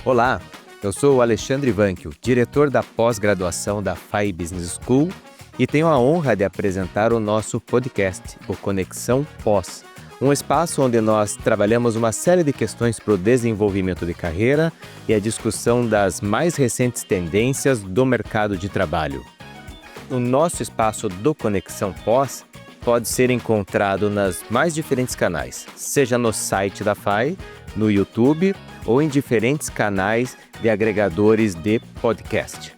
Olá, eu sou o Alexandre Vanquio, diretor da pós-graduação da FAI Business School e tenho a honra de apresentar o nosso podcast, o Conexão Pós, um espaço onde nós trabalhamos uma série de questões para o desenvolvimento de carreira e a discussão das mais recentes tendências do mercado de trabalho. O nosso espaço do Conexão Pós pode ser encontrado nas mais diferentes canais, seja no site da FAI, no YouTube ou em diferentes canais de agregadores de podcast.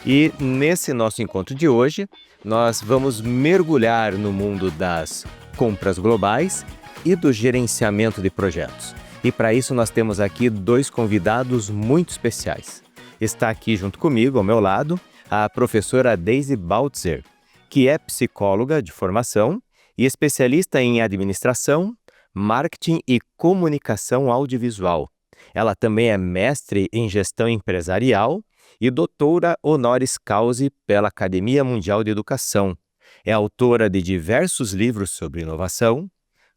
E nesse nosso encontro de hoje, nós vamos mergulhar no mundo das compras globais e do gerenciamento de projetos. E para isso nós temos aqui dois convidados muito especiais. Está aqui junto comigo, ao meu lado, a professora Daisy Baltzer, que é psicóloga de formação e especialista em administração, marketing e comunicação audiovisual. Ela também é mestre em gestão empresarial e doutora honoris causa pela Academia Mundial de Educação. É autora de diversos livros sobre inovação,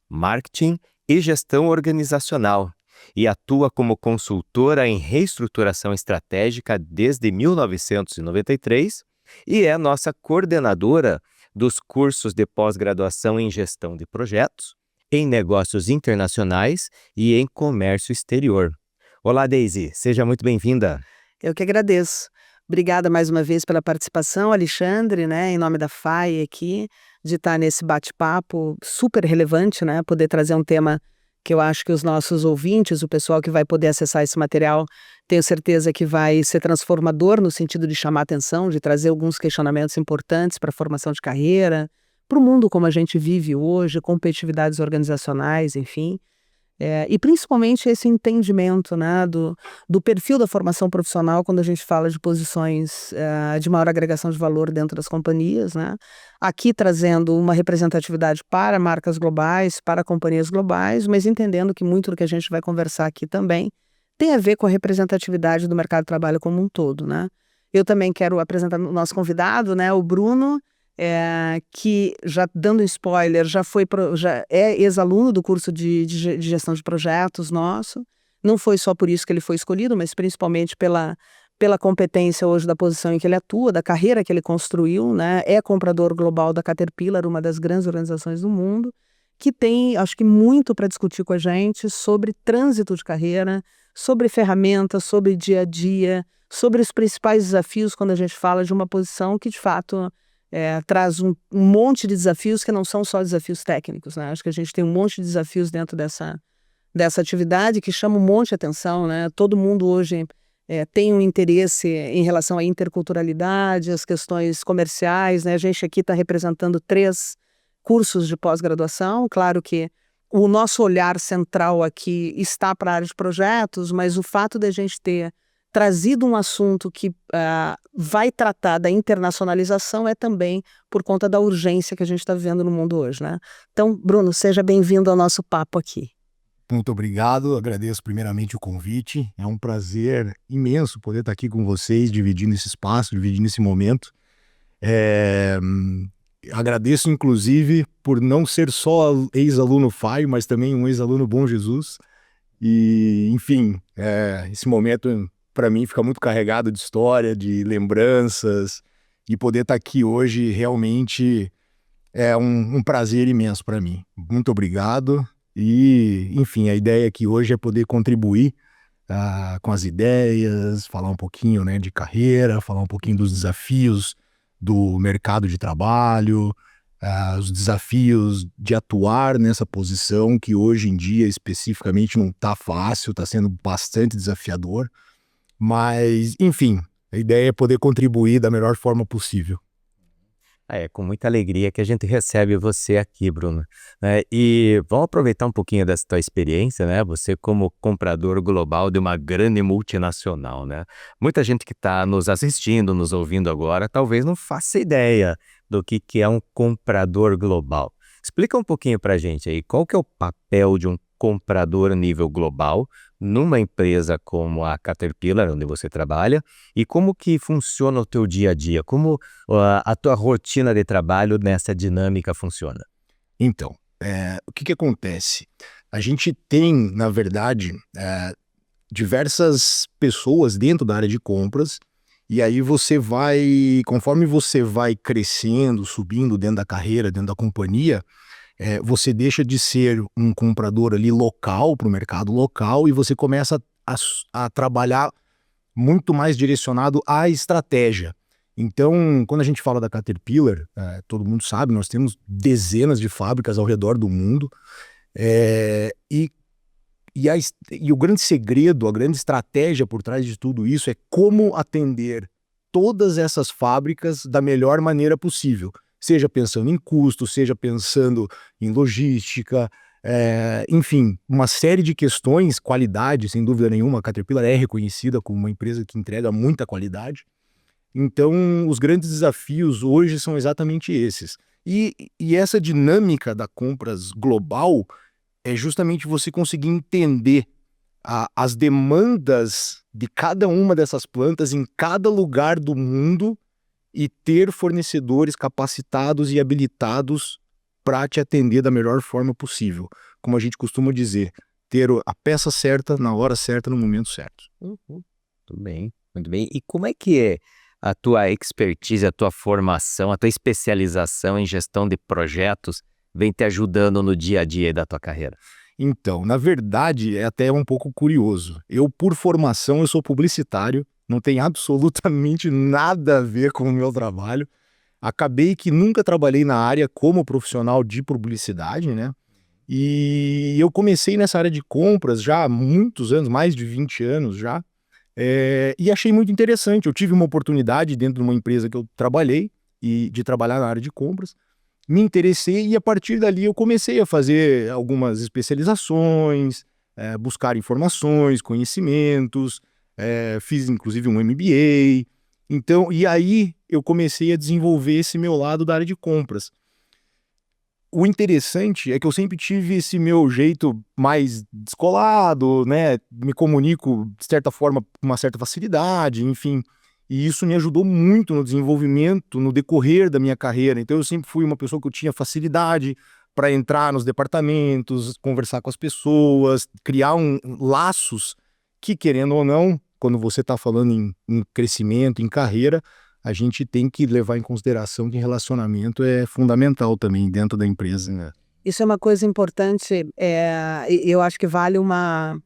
marketing e gestão organizacional e atua como consultora em reestruturação estratégica desde 1993 e é nossa coordenadora dos cursos de pós-graduação em gestão de projetos, em negócios internacionais e em comércio exterior. Olá, Daisy, seja muito bem-vinda. Eu que agradeço. Obrigada mais uma vez pela participação, Alexandre, em nome da FAI aqui, de estar nesse bate-papo super relevante, poder trazer um tema que eu acho que os nossos ouvintes, o pessoal que vai poder acessar esse material, tenho certeza que vai ser transformador no sentido de chamar atenção, de trazer alguns questionamentos importantes para a formação de carreira, para o mundo como a gente vive hoje, competitividades organizacionais, enfim. E principalmente esse entendimento do perfil da formação profissional quando a gente fala de posições de maior agregação de valor dentro das companhias, Aqui trazendo uma representatividade para marcas globais, para companhias globais, mas entendendo que muito do que a gente vai conversar aqui também tem a ver com a representatividade do mercado de trabalho como um todo, Eu também quero apresentar o nosso convidado, o Bruno, que, já dando um spoiler, já é ex-aluno do curso de gestão de projetos nosso. Não foi só por isso que ele foi escolhido, mas principalmente pela competência hoje da posição em que ele atua, da carreira que ele construiu, É comprador global da Caterpillar, uma das grandes organizações do mundo, que tem, acho que, muito para discutir com a gente sobre trânsito de carreira, sobre ferramentas, sobre dia a dia, sobre os principais desafios quando a gente fala de uma posição que, de fato, traz um monte de desafios que não são só desafios técnicos, Acho que a gente tem um monte de desafios dentro dessa atividade que chama um monte de atenção, Todo mundo hoje tem um interesse em relação à interculturalidade, às questões comerciais, A gente aqui está representando 3 cursos de pós-graduação. Claro que o nosso olhar central aqui está para a área de projetos, mas o fato de a gente ter trazido um assunto que vai tratar da internacionalização é também por conta da urgência que a gente está vivendo no mundo hoje, Então, Bruno, seja bem-vindo ao nosso papo aqui. Muito obrigado, agradeço primeiramente o convite, é um prazer imenso poder estar aqui com vocês, dividindo esse espaço, dividindo esse momento. Agradeço inclusive por não ser só ex-aluno FAI, mas também um ex-aluno Bom Jesus, e enfim, esse momento para mim fica muito carregado de história, de lembranças, e poder estar aqui hoje realmente é um prazer imenso para mim. Muito obrigado. E, enfim, a ideia aqui hoje é poder contribuir com as ideias, falar um pouquinho de carreira, falar um pouquinho dos desafios do mercado de trabalho, os desafios de atuar nessa posição que hoje em dia especificamente não está fácil, está sendo bastante desafiador, mas, enfim, a ideia é poder contribuir da melhor forma possível. É com muita alegria que a gente recebe você aqui, Bruno. E vamos aproveitar um pouquinho dessa tua experiência, Você como comprador global de uma grande multinacional, Muita gente que está nos assistindo, nos ouvindo agora, talvez não faça ideia do que é um comprador global. Explica um pouquinho para a gente aí, qual que é o papel de um comprador a nível global numa empresa como a Caterpillar, onde você trabalha, e como que funciona o teu dia a dia, como a tua rotina de trabalho nessa dinâmica funciona? Então, o que acontece? A gente tem, na verdade, diversas pessoas dentro da área de compras, e aí conforme você vai crescendo, subindo dentro da carreira, dentro da companhia, você deixa de ser um comprador ali local, para o mercado local, e você começa a trabalhar muito mais direcionado à estratégia. Então, quando a gente fala da Caterpillar, todo mundo sabe, nós temos dezenas de fábricas ao redor do mundo, e o grande segredo, a grande estratégia por trás de tudo isso é como atender todas essas fábricas da melhor maneira possível. Seja pensando em custo, seja pensando em logística, enfim, uma série de questões, qualidade, sem dúvida nenhuma, a Caterpillar é reconhecida como uma empresa que entrega muita qualidade. Então, os grandes desafios hoje são exatamente esses. E essa dinâmica da compras global é justamente você conseguir entender as demandas de cada uma dessas plantas em cada lugar do mundo e ter fornecedores capacitados e habilitados para te atender da melhor forma possível. Como a gente costuma dizer, ter a peça certa, na hora certa, no momento certo. Muito bem, muito bem. E como é que é a tua expertise, a tua formação, a tua especialização em gestão de projetos vem te ajudando no dia a dia da tua carreira? Então, na verdade, é até um pouco curioso. Eu, por formação, eu sou publicitário, não tem absolutamente nada a ver com o meu trabalho. Acabei que nunca trabalhei na área como profissional de publicidade, né? E eu comecei nessa área de compras já há muitos anos, mais de 20 anos já, e achei muito interessante. Eu tive uma oportunidade dentro de uma empresa que eu trabalhei, de trabalhar na área de compras, me interessei e a partir dali eu comecei a fazer algumas especializações, buscar informações, conhecimentos, fiz inclusive um MBA. Então, e aí eu comecei a desenvolver esse meu lado da área de compras. O interessante é que eu sempre tive esse meu jeito mais descolado, né? Me comunico de certa forma com uma certa facilidade, enfim. E isso me ajudou muito no desenvolvimento, no decorrer da minha carreira. Então eu sempre fui uma pessoa que eu tinha facilidade para entrar nos departamentos, conversar com as pessoas, criar laços que, querendo ou não, quando você está falando em crescimento, em carreira, a gente tem que levar em consideração que relacionamento é fundamental também dentro da empresa, né? Isso é uma coisa importante, eu acho que vale uma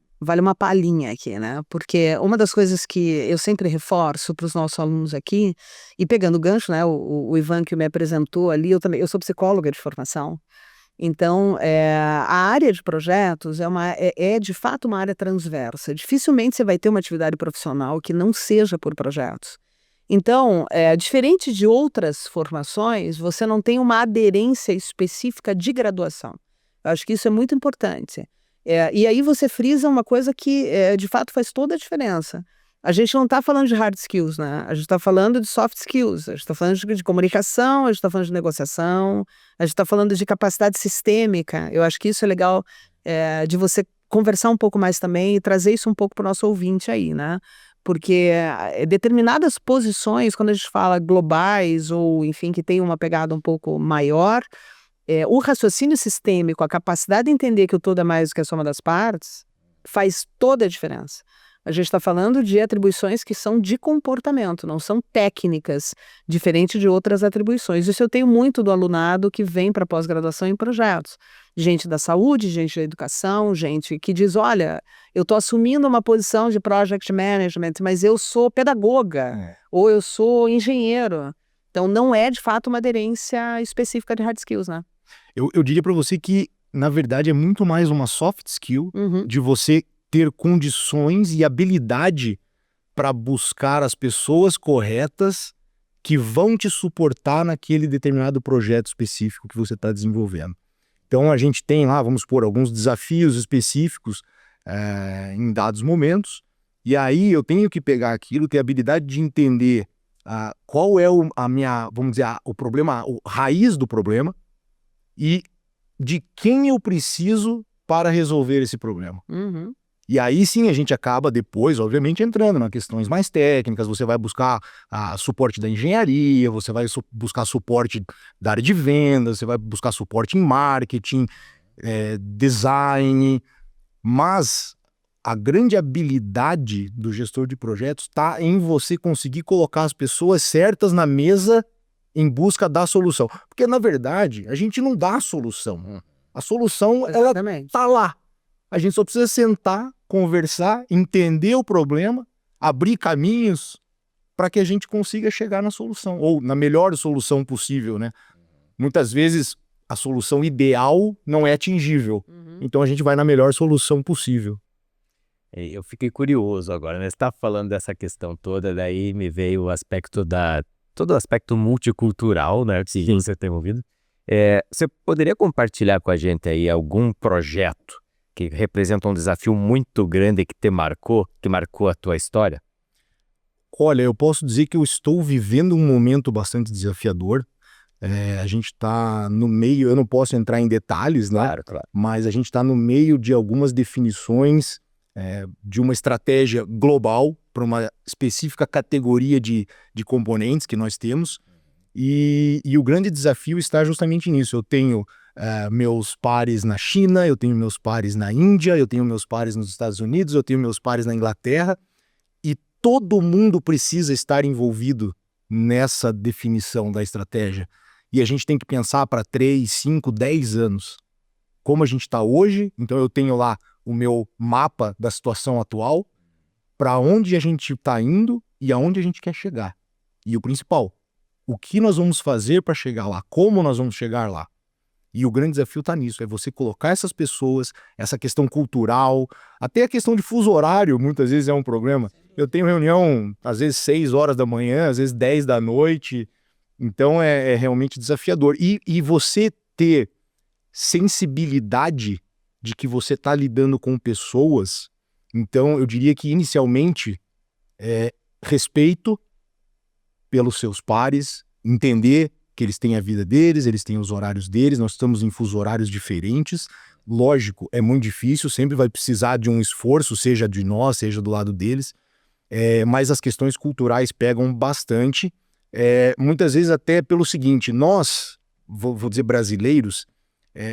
palhinha aqui, né? Porque uma das coisas que eu sempre reforço para os nossos alunos aqui, e pegando o gancho, né? O Ivan que me apresentou ali, eu sou psicóloga de formação, então a área de projetos é de fato uma área transversa. Dificilmente você vai ter uma atividade profissional que não seja por projetos. Então, diferente de outras formações, você não tem uma aderência específica de graduação. Eu acho que isso é muito importante. E aí você frisa uma coisa que, de fato, faz toda a diferença. A gente não está falando de hard skills, né? A gente está falando de soft skills, a gente está falando de comunicação, a gente está falando de negociação, a gente está falando de capacidade sistêmica. Eu acho que isso é legal de você conversar um pouco mais também e trazer isso um pouco para o nosso ouvinte aí, né? Porque determinadas posições, quando a gente fala globais ou, enfim, que tem uma pegada um pouco maior, o raciocínio sistêmico, a capacidade de entender que o todo é mais do que a soma das partes, faz toda a diferença. A gente está falando de atribuições que são de comportamento, não são técnicas, diferente de outras atribuições. Isso eu tenho muito do alunado que vem para pós-graduação em projetos. Gente da saúde, gente da educação, gente que diz, olha, eu estou assumindo uma posição de project management, mas eu sou pedagoga, ou eu sou engenheiro. Então não é de fato uma aderência específica de hard skills, né? Eu diria para você que, na verdade, é muito mais uma soft skill de você ter condições e habilidade para buscar as pessoas corretas que vão te suportar naquele determinado projeto específico que você está desenvolvendo. Então a gente tem lá, vamos supor, alguns desafios específicos em dados momentos, e aí eu tenho que pegar aquilo, ter a habilidade de entender qual é vamos dizer, o problema, a raiz do problema, e de quem eu preciso para resolver esse problema. E aí sim a gente acaba depois, obviamente, entrando nas questões mais técnicas. Você vai buscar suporte da engenharia, você vai buscar suporte da área de vendas, você vai buscar suporte em marketing, design. Mas a grande habilidade do gestor de projetos está em você conseguir colocar as pessoas certas na mesa em busca da solução. Porque, na verdade, a gente não dá a solução. A solução, ela está lá. A gente só precisa sentar, conversar, entender o problema, abrir caminhos para que a gente consiga chegar na solução, ou na melhor solução possível, né? Muitas vezes a solução ideal não é atingível. Então a gente vai na melhor solução possível. Eu fiquei curioso agora, né? Você está falando dessa questão toda, daí me veio o aspecto todo o aspecto multicultural, né? Que você tem ouvido. Você poderia compartilhar com a gente aí algum projeto que representa um desafio muito grande que marcou a tua história? Olha, eu posso dizer que eu estou vivendo um momento bastante desafiador. A gente está no meio, eu não posso entrar em detalhes, né? Claro. Mas a gente está no meio de algumas definições de uma estratégia global para uma específica categoria de componentes que nós temos. E o grande desafio está justamente nisso. Eu tenho meus pares na China, eu tenho meus pares na Índia, eu tenho meus pares nos Estados Unidos, eu tenho meus pares na Inglaterra, e todo mundo precisa estar envolvido nessa definição da estratégia. E a gente tem que pensar para 3, 5, 10 anos. Como a gente está hoje, então eu tenho lá o meu mapa da situação atual, para onde a gente está indo e aonde a gente quer chegar. E o principal, o que nós vamos fazer para chegar lá, como nós vamos chegar lá. E o grande desafio está nisso, é você colocar essas pessoas, essa questão cultural, até a questão de fuso horário, muitas vezes é um problema. Eu tenho reunião, às vezes 6 horas da manhã, às vezes 10 da noite, então é realmente desafiador. E você ter sensibilidade de que você está lidando com pessoas, então eu diria que inicialmente respeito pelos seus pares, entender que eles têm a vida deles, eles têm os horários deles, nós estamos em fuso horários diferentes. Lógico, é muito difícil, sempre vai precisar de um esforço, seja de nós, seja do lado deles, mas as questões culturais pegam bastante, muitas vezes até pelo seguinte, nós, vou dizer brasileiros,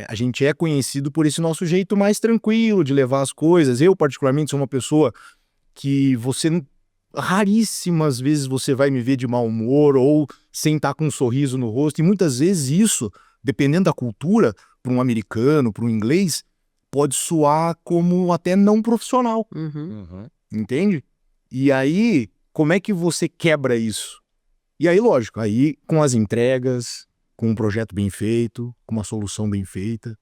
a gente é conhecido por esse nosso jeito mais tranquilo de levar as coisas. Eu particularmente sou uma pessoa que raríssimas vezes você vai me ver de mau humor ou sem estar com um sorriso no rosto, e muitas vezes isso, dependendo da cultura, para um americano, para um inglês, pode soar como até não profissional. Entende? E aí, como é que você quebra isso? E aí, lógico, aí com as entregas, com um projeto bem feito, com uma solução bem feita.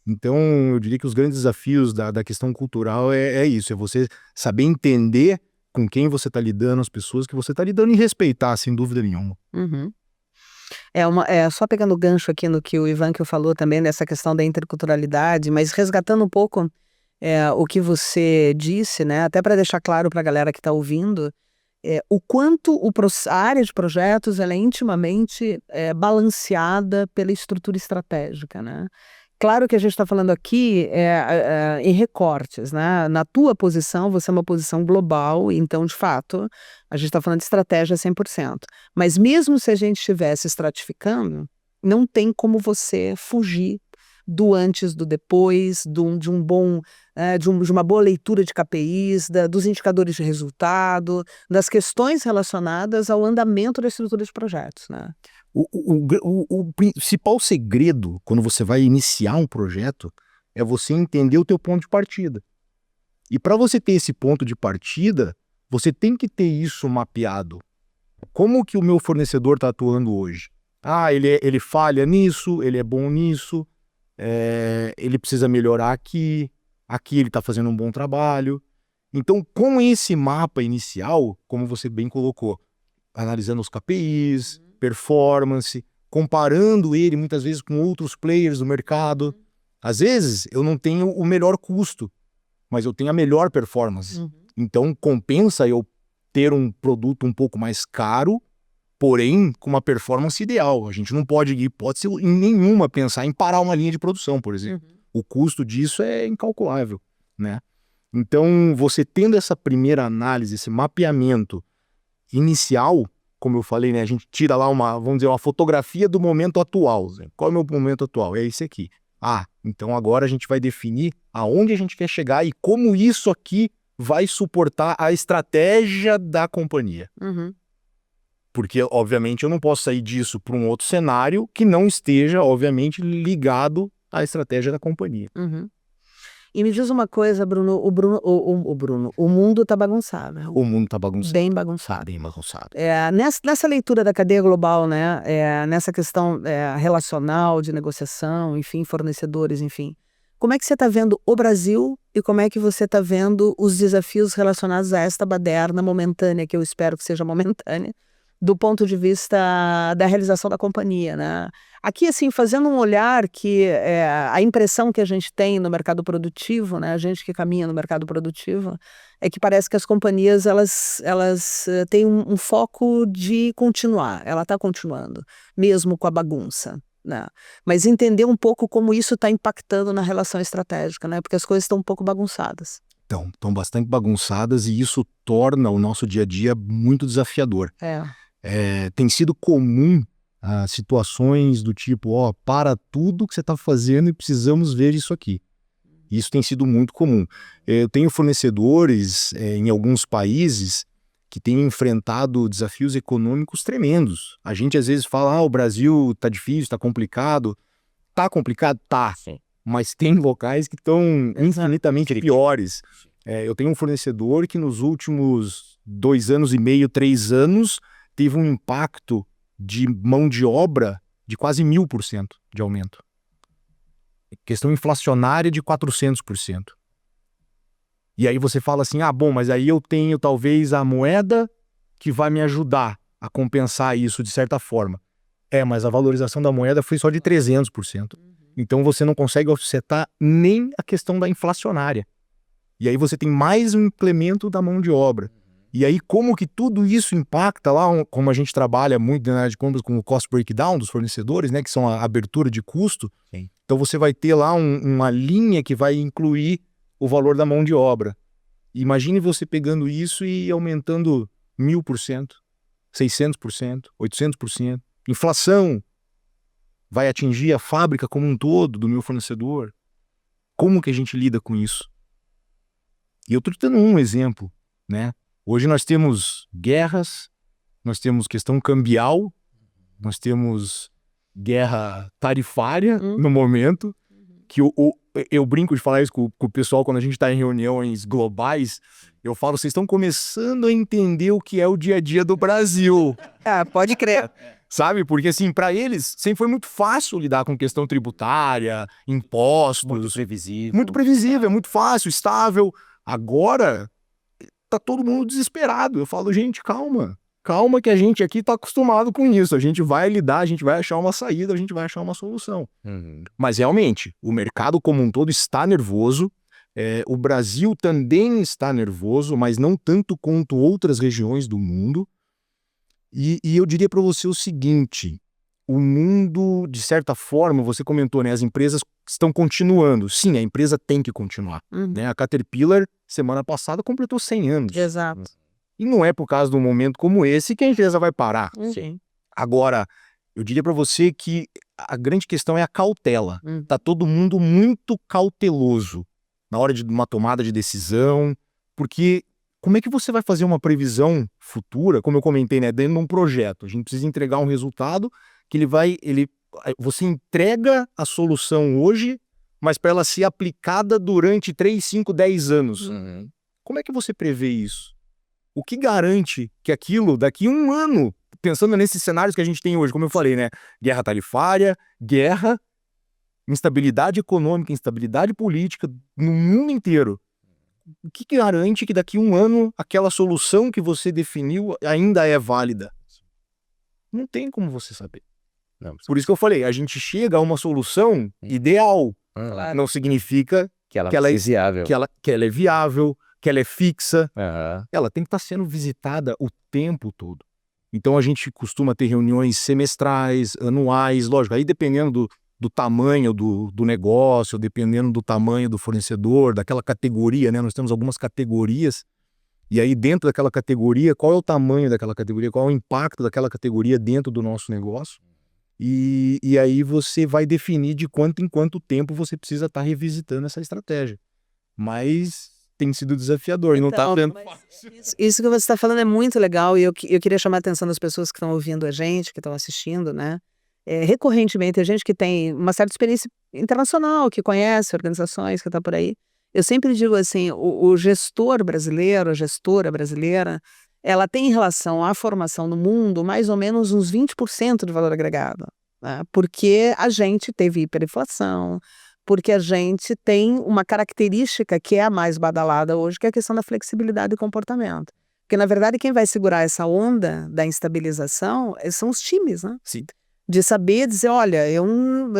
Então, eu diria que os grandes desafios da questão cultural é isso, é você saber entender com quem você está lidando, as pessoas que você está lidando, e respeitar, sem dúvida nenhuma. Só pegando o gancho aqui no que o Ivanquio falou também, nessa questão da interculturalidade, mas resgatando um pouco o que você disse, né, até para deixar claro para a galera que está ouvindo, o quanto a área de projetos ela é intimamente balanceada pela estrutura estratégica, né? Claro que a gente está falando aqui em recortes, né? Na tua posição, você é uma posição global, então, de fato, a gente está falando de estratégia 100%. Mas mesmo se a gente estivesse estratificando, não tem como você fugir do antes, do depois, de uma boa leitura de KPIs, dos indicadores de resultado, das questões relacionadas ao andamento da estrutura de projetos, né? O principal segredo quando você vai iniciar um projeto é você entender o teu ponto de partida. E para você ter esse ponto de partida, você tem que ter isso mapeado. Como que o meu fornecedor está atuando hoje? Ele falha nisso, ele é bom nisso, ele precisa melhorar aqui ele está fazendo um bom trabalho. Então, com esse mapa inicial, como você bem colocou, analisando os KPIs, performance, comparando ele muitas vezes com outros players do mercado. Às vezes eu não tenho o melhor custo, mas eu tenho a melhor performance. Então compensa eu ter um produto um pouco mais caro, porém com uma performance ideal. A gente não pode, hipótese nenhuma, pensar em parar uma linha de produção, por exemplo. O custo disso é incalculável, né? Então, você tendo essa primeira análise, esse mapeamento inicial, como eu falei, né, a gente tira lá uma fotografia do momento atual. Qual é o meu momento atual? É esse aqui. Então agora a gente vai definir aonde a gente quer chegar e como isso aqui vai suportar a estratégia da companhia. Uhum. Porque, obviamente, eu não posso sair disso para um outro cenário que não esteja, obviamente, ligado à estratégia da companhia. Uhum. E me diz uma coisa, Bruno, o mundo está bagunçado, né? O mundo está bagunçado. Bem bagunçado. Bem bagunçado. Nessa leitura da cadeia global, né? Nessa questão relacional, de negociação, enfim, fornecedores, enfim. Como é que você está vendo o Brasil e como é que você está vendo os desafios relacionados a esta baderna momentânea, que eu espero que seja momentânea, do ponto de vista da realização da companhia, né? Aqui, assim, fazendo um olhar que a impressão que a gente tem no mercado produtivo, né, a gente que caminha no mercado produtivo, é que parece que as companhias elas têm um foco de continuar, ela está continuando, mesmo com a bagunça, né? Mas entender um pouco como isso está impactando na relação estratégica, né? Porque as coisas estão um pouco bagunçadas. Estão bastante bagunçadas e isso torna o nosso dia a dia muito desafiador. Tem sido comum situações do tipo, para tudo que você está fazendo e precisamos ver isso aqui. Isso tem sido muito comum. Eu tenho fornecedores em alguns países que têm enfrentado desafios econômicos tremendos. A gente às vezes fala, o Brasil está difícil, está complicado. Está complicado? Tá. Mas tem locais que estão infinitamente piores. Eu tenho um fornecedor que nos últimos 2 anos e meio, 3 anos, teve um impacto de mão de obra de quase 1000% de aumento. Questão inflacionária de 400%. E aí você fala assim, mas aí eu tenho talvez a moeda que vai me ajudar a compensar isso de certa forma. Mas a valorização da moeda foi só de 300%. Então você não consegue offsetar nem a questão da inflacionária. E aí você tem mais um implemento da mão de obra. E aí como que tudo isso impacta lá, como a gente trabalha muito na área de compras com o cost breakdown dos fornecedores, né, que são a abertura de custo. Sim. Então você vai ter lá uma linha que vai incluir o valor da mão de obra. Imagine você pegando isso e aumentando 1000%, 600%, 800%. Inflação vai atingir a fábrica como um todo do meu fornecedor. Como que a gente lida com isso? E eu estou te dando um exemplo, né? Hoje nós temos guerras, nós temos questão cambial, nós temos guerra tarifária no momento, que eu brinco de falar isso com o pessoal quando a gente está em reuniões globais, eu falo, vocês estão começando a entender o que é o dia a dia do Brasil. Pode crer. Sabe? Porque assim, para eles sempre foi muito fácil lidar com questão tributária, impostos. Muito previsível. Muito previsível, muito fácil, estável. Agora tá todo mundo desesperado. Eu falo, gente, calma que a gente aqui tá acostumado com isso, a gente vai lidar, a gente vai achar uma saída, a gente vai achar uma solução. Mas realmente, o mercado como um todo está nervoso, o Brasil também está nervoso, mas não tanto quanto outras regiões do mundo, e eu diria para você o seguinte, o mundo, de certa forma, você comentou, né, as empresas estão continuando. Sim, a empresa tem que continuar. Né? A Caterpillar, semana passada, completou 100 anos. Exato. E não é por causa de um momento como esse que a empresa vai parar. Sim. Agora, eu diria para você que a grande questão é a cautela. Tá todo mundo muito cauteloso na hora de uma tomada de decisão, porque como é que você vai fazer uma previsão futura, como eu comentei, né, dentro de um projeto? A gente precisa entregar um resultado que você entrega a solução hoje, mas para ela ser aplicada durante 3, 5, 10 anos. Como é que você prevê isso? O que garante que aquilo, daqui a 1 ano, pensando nesses cenários que a gente tem hoje, como eu falei, né? Guerra tarifária, guerra, instabilidade econômica, instabilidade política no mundo inteiro. O que garante que daqui a 1 ano aquela solução que você definiu ainda é válida? Não tem como você saber. Não, por isso que eu falei, a gente chega a uma solução ideal. Não significa que ela é viável. Que ela é viável, que ela é fixa. Ela tem que estar sendo visitada o tempo todo. Então a gente costuma ter reuniões semestrais, anuais, lógico, aí dependendo do tamanho do negócio, dependendo do tamanho do fornecedor, daquela categoria, né? Nós temos algumas categorias, e aí dentro daquela categoria, qual é o tamanho daquela categoria, qual é o impacto daquela categoria dentro do nosso negócio. e aí você vai definir de quanto em quanto tempo você precisa estar revisitando essa estratégia. Mas tem sido desafiador e não está sendo fácil. Isso que você está falando é muito legal e eu queria chamar a atenção das pessoas que estão ouvindo a gente, que estão assistindo, né? Recorrentemente, a gente que tem uma certa experiência internacional, que conhece organizações, que está por aí. Eu sempre digo assim, o gestor brasileiro, a gestora brasileira, ela tem em relação à formação no mundo mais ou menos uns 20% de valor agregado, né? Porque a gente teve hiperinflação, porque a gente tem uma característica que é a mais badalada hoje, que é a questão da flexibilidade e comportamento. Porque, na verdade, quem vai segurar essa onda da instabilização são os times, né? Sim. De saber dizer, olha, eu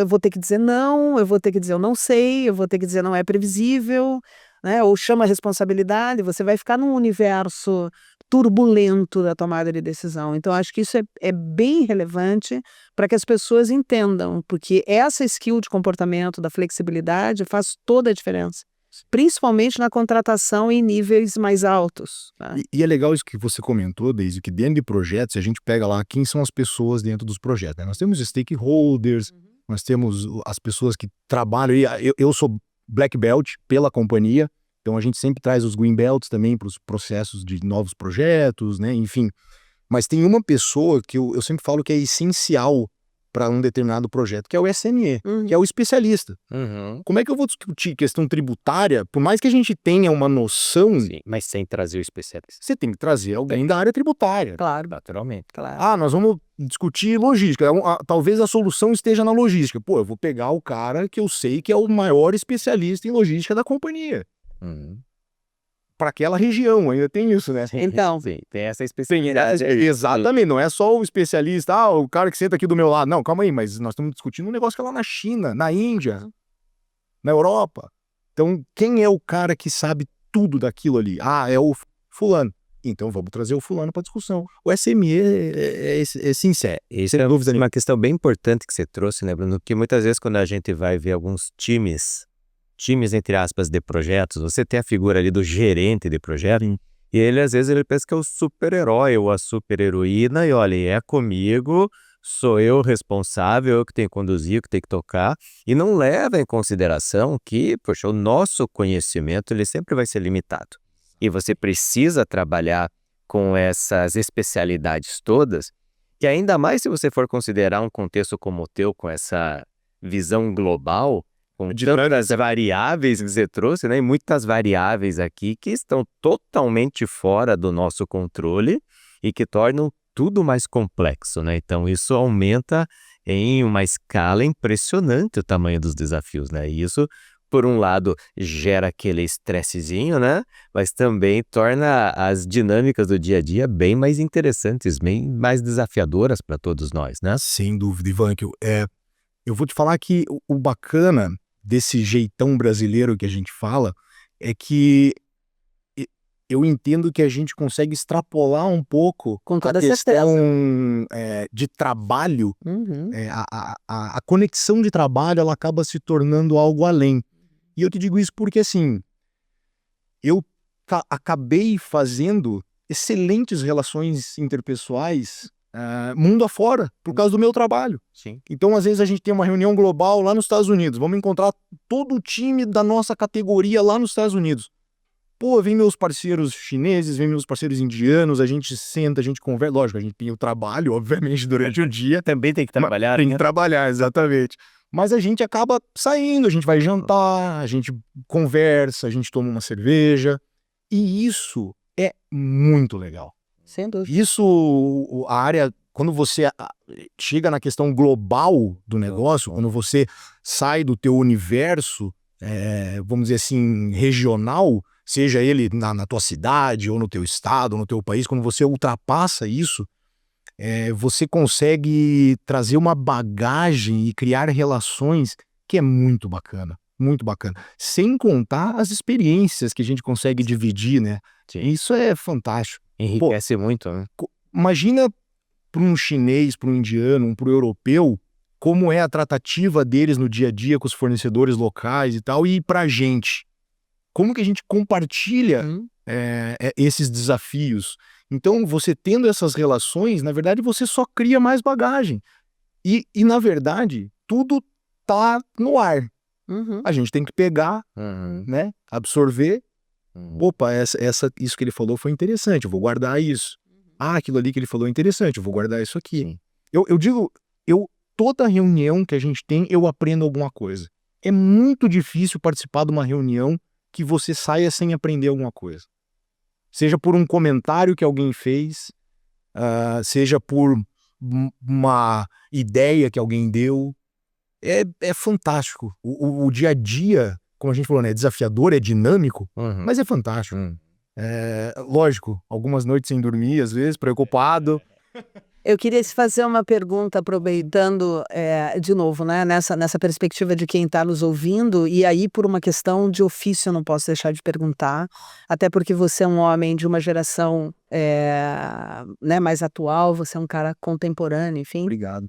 vou ter que dizer não, eu vou ter que dizer eu não sei, eu vou ter que dizer não é previsível, né? Ou chama a responsabilidade, você vai ficar num universo turbulento da tomada de decisão. Então, acho que isso é bem relevante para que as pessoas entendam, porque essa skill de comportamento, da flexibilidade, faz toda a diferença. Principalmente na contratação em níveis mais altos. Tá? E é legal isso que você comentou, Daisy, que dentro de projetos, a gente pega lá quem são as pessoas dentro dos projetos, né? Nós temos stakeholders, nós temos as pessoas que trabalham, eu sou black belt pela companhia, então a gente sempre traz os green belts também para os processos de novos projetos, né? Enfim, mas tem uma pessoa que eu sempre falo que é essencial para um determinado projeto, que é o SME, que é o especialista. Como é que eu vou discutir questão tributária, por mais que a gente tenha uma noção... Sim, mas sem trazer o especialista. Você tem que trazer alguém da área tributária. Claro, Naturalmente. claro. Nós vamos discutir logística. Talvez a solução esteja na logística. Pô, eu vou pegar o cara que eu sei que é o maior especialista em logística da companhia. Para aquela região, ainda tem isso, né? Então, Sim, tem essa especialidade. Exatamente, não é só o especialista, o cara que senta aqui do meu lado. Não, calma aí, mas nós estamos discutindo um negócio que é lá na China, na Índia, na Europa. Então, quem é o cara que sabe tudo daquilo ali? É o fulano. Então, vamos trazer o fulano para discussão. O SME é sincero. Isso é uma questão bem importante que você trouxe, né, Bruno? Que muitas vezes quando a gente vai ver alguns times, entre aspas, de projetos, você tem a figura ali do gerente de projeto, e ele às vezes ele pensa que é o super-herói ou a super-heroína, e olha, é comigo, sou eu responsável, eu que tenho que conduzir, eu que tenho que tocar, e não leva em consideração que, poxa, o nosso conhecimento ele sempre vai ser limitado. E você precisa trabalhar com essas especialidades todas, que ainda mais se você for considerar um contexto como o teu, com essa visão global, com tantas variáveis que você trouxe, né? E muitas variáveis aqui que estão totalmente fora do nosso controle e que tornam tudo mais complexo, né? Então isso aumenta em uma escala impressionante o tamanho dos desafios, né? E isso, por um lado, gera aquele estressezinho, né? Mas também torna as dinâmicas do dia a dia bem mais interessantes, bem mais desafiadoras para todos nós, né? Sem dúvida, Ivancio. Eu vou te falar que o bacana desse jeitão brasileiro que a gente fala é que eu entendo que a gente consegue extrapolar um pouco Com toda a questão certeza. de trabalho. A conexão de trabalho ela acaba se tornando algo além. E eu te digo isso porque assim, eu acabei fazendo excelentes relações interpessoais mundo afora, por causa do meu trabalho. Sim. Então, às vezes, a gente tem uma reunião global lá nos Estados Unidos. Vamos encontrar todo o time da nossa categoria lá nos Estados Unidos. Pô, vem meus parceiros chineses, vem meus parceiros indianos, a gente senta, a gente conversa. Lógico, a gente tem o trabalho, obviamente, durante o dia. Também tem que trabalhar. Tem que trabalhar, exatamente. Mas a gente acaba saindo, a gente vai jantar, a gente conversa, a gente toma uma cerveja. E isso é muito legal. Sem dúvida. Isso, a área, quando você chega na questão global do negócio, quando você sai do teu universo, vamos dizer assim, regional, seja ele na tua cidade, ou no teu estado, ou no teu país, quando você ultrapassa isso, você consegue trazer uma bagagem e criar relações que é muito bacana. Muito bacana. Sem contar as experiências que a gente consegue dividir, né? Sim. Isso é fantástico. Enriquece muito, né? Imagina para um chinês, para um indiano, para um europeu, como é a tratativa deles no dia a dia com os fornecedores locais e tal, e para a gente. Como que a gente compartilha esses desafios? Então, você tendo essas relações, na verdade, você só cria mais bagagem. E na verdade, tudo tá no ar. Uhum. A gente tem que pegar, né? Absorver. Opa, isso que ele falou foi interessante, eu vou guardar isso. Ah, aquilo ali que ele falou é interessante, eu vou guardar isso aqui. Sim. Eu digo, toda reunião que a gente tem, eu aprendo alguma coisa. É muito difícil participar de uma reunião que você saia sem aprender alguma coisa. Seja por um comentário que alguém fez, seja por uma ideia que alguém deu. É fantástico. O dia a dia, como a gente falou, né, é desafiador, é dinâmico, mas é fantástico. Lógico, algumas noites sem dormir, às vezes, preocupado. Eu queria te fazer uma pergunta, aproveitando, de novo, né, nessa perspectiva de quem está nos ouvindo, e aí por uma questão de ofício eu não posso deixar de perguntar, até porque você é um homem de uma geração né, mais atual, você é um cara contemporâneo, enfim. Obrigado.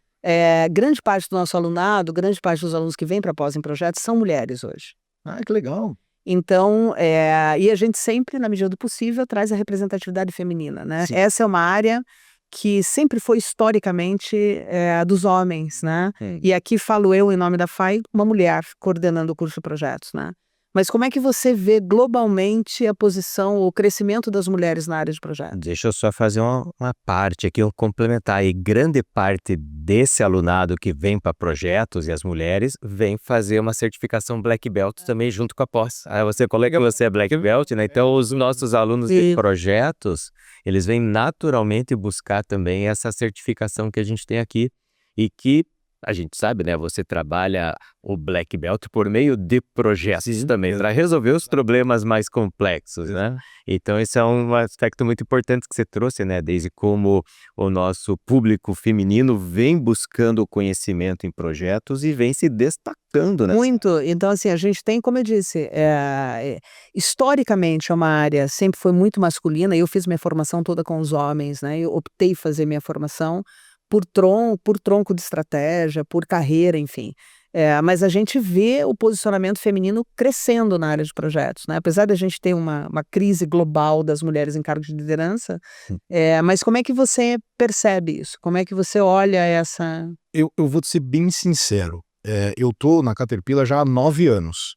Grande parte do nosso alunado, grande parte dos alunos que vêm para pós em projetos são mulheres hoje. Ah, que legal. Então, e a gente sempre, na medida do possível, traz a representatividade feminina, né? Sim. Essa é uma área que sempre foi historicamente dos homens, né? E aqui falo eu, em nome da FAI, uma mulher coordenando o curso de projetos, né? Mas como é que você vê globalmente a posição, o crescimento das mulheres na área de projetos? Deixa eu só fazer uma parte aqui, complementar. E grande parte desse alunado que vem para projetos e as mulheres vem fazer uma certificação Black Belt também junto com a pós. Você colega, você é Black Belt, né? Então os nossos alunos de projetos, eles vêm naturalmente buscar também essa certificação que a gente tem aqui e que a gente sabe, né? Você trabalha o Black Belt por meio de projetos também, para resolver os problemas mais complexos, né? Então, esse é um aspecto muito importante que você trouxe, né? Desde como o nosso público feminino vem buscando o conhecimento em projetos e vem se destacando, né? Muito. Então, assim, a gente tem, como eu disse, historicamente é uma área, sempre foi muito masculina. Eu fiz minha formação toda com os homens, né? Eu optei fazer minha formação por tronco de estratégia, por carreira, enfim. Mas a gente vê o posicionamento feminino crescendo na área de projetos, né? Apesar da gente ter uma crise global das mulheres em cargos de liderança, mas como é que você percebe isso? Como é que você olha essa... Eu vou ser bem sincero. Eu tô na Caterpillar já há 9 anos.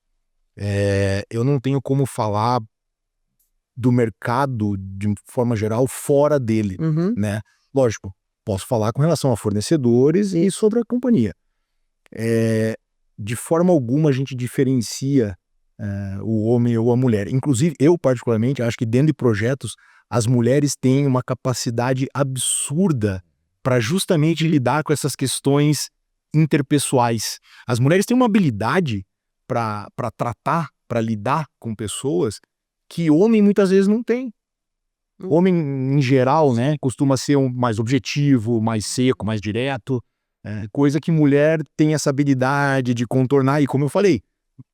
Eu não tenho como falar do mercado de forma geral fora dele, né? Lógico, posso falar com relação a fornecedores e sobre a companhia. De forma alguma a gente diferencia o homem ou a mulher. Inclusive, eu particularmente acho que dentro de projetos as mulheres têm uma capacidade absurda para justamente lidar com essas questões interpessoais. As mulheres têm uma habilidade para tratar, para lidar com pessoas que o homem muitas vezes não tem. O homem, em geral, né, costuma ser mais objetivo, mais seco, mais direto, coisa que mulher tem essa habilidade de contornar. E como eu falei,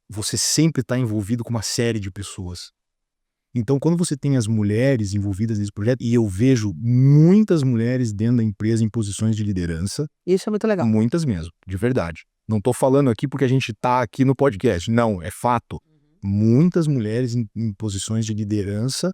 você sempre está envolvido com uma série de pessoas. Então, quando você tem as mulheres envolvidas nesse projeto, e eu vejo muitas mulheres dentro da empresa em posições de liderança. Isso é muito legal. Muitas mesmo, de verdade. Não estou falando aqui porque a gente está aqui no podcast. Não, é fato. Muitas mulheres em posições de liderança,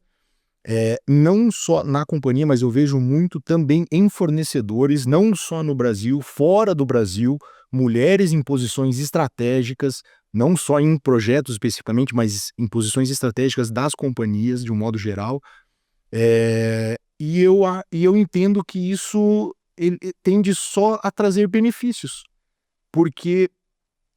não só na companhia, mas eu vejo muito também em fornecedores, não só no Brasil, fora do Brasil, mulheres em posições estratégicas, não só em projetos especificamente, mas em posições estratégicas das companhias, de um modo geral. E eu entendo que isso ele tende só a trazer benefícios, porque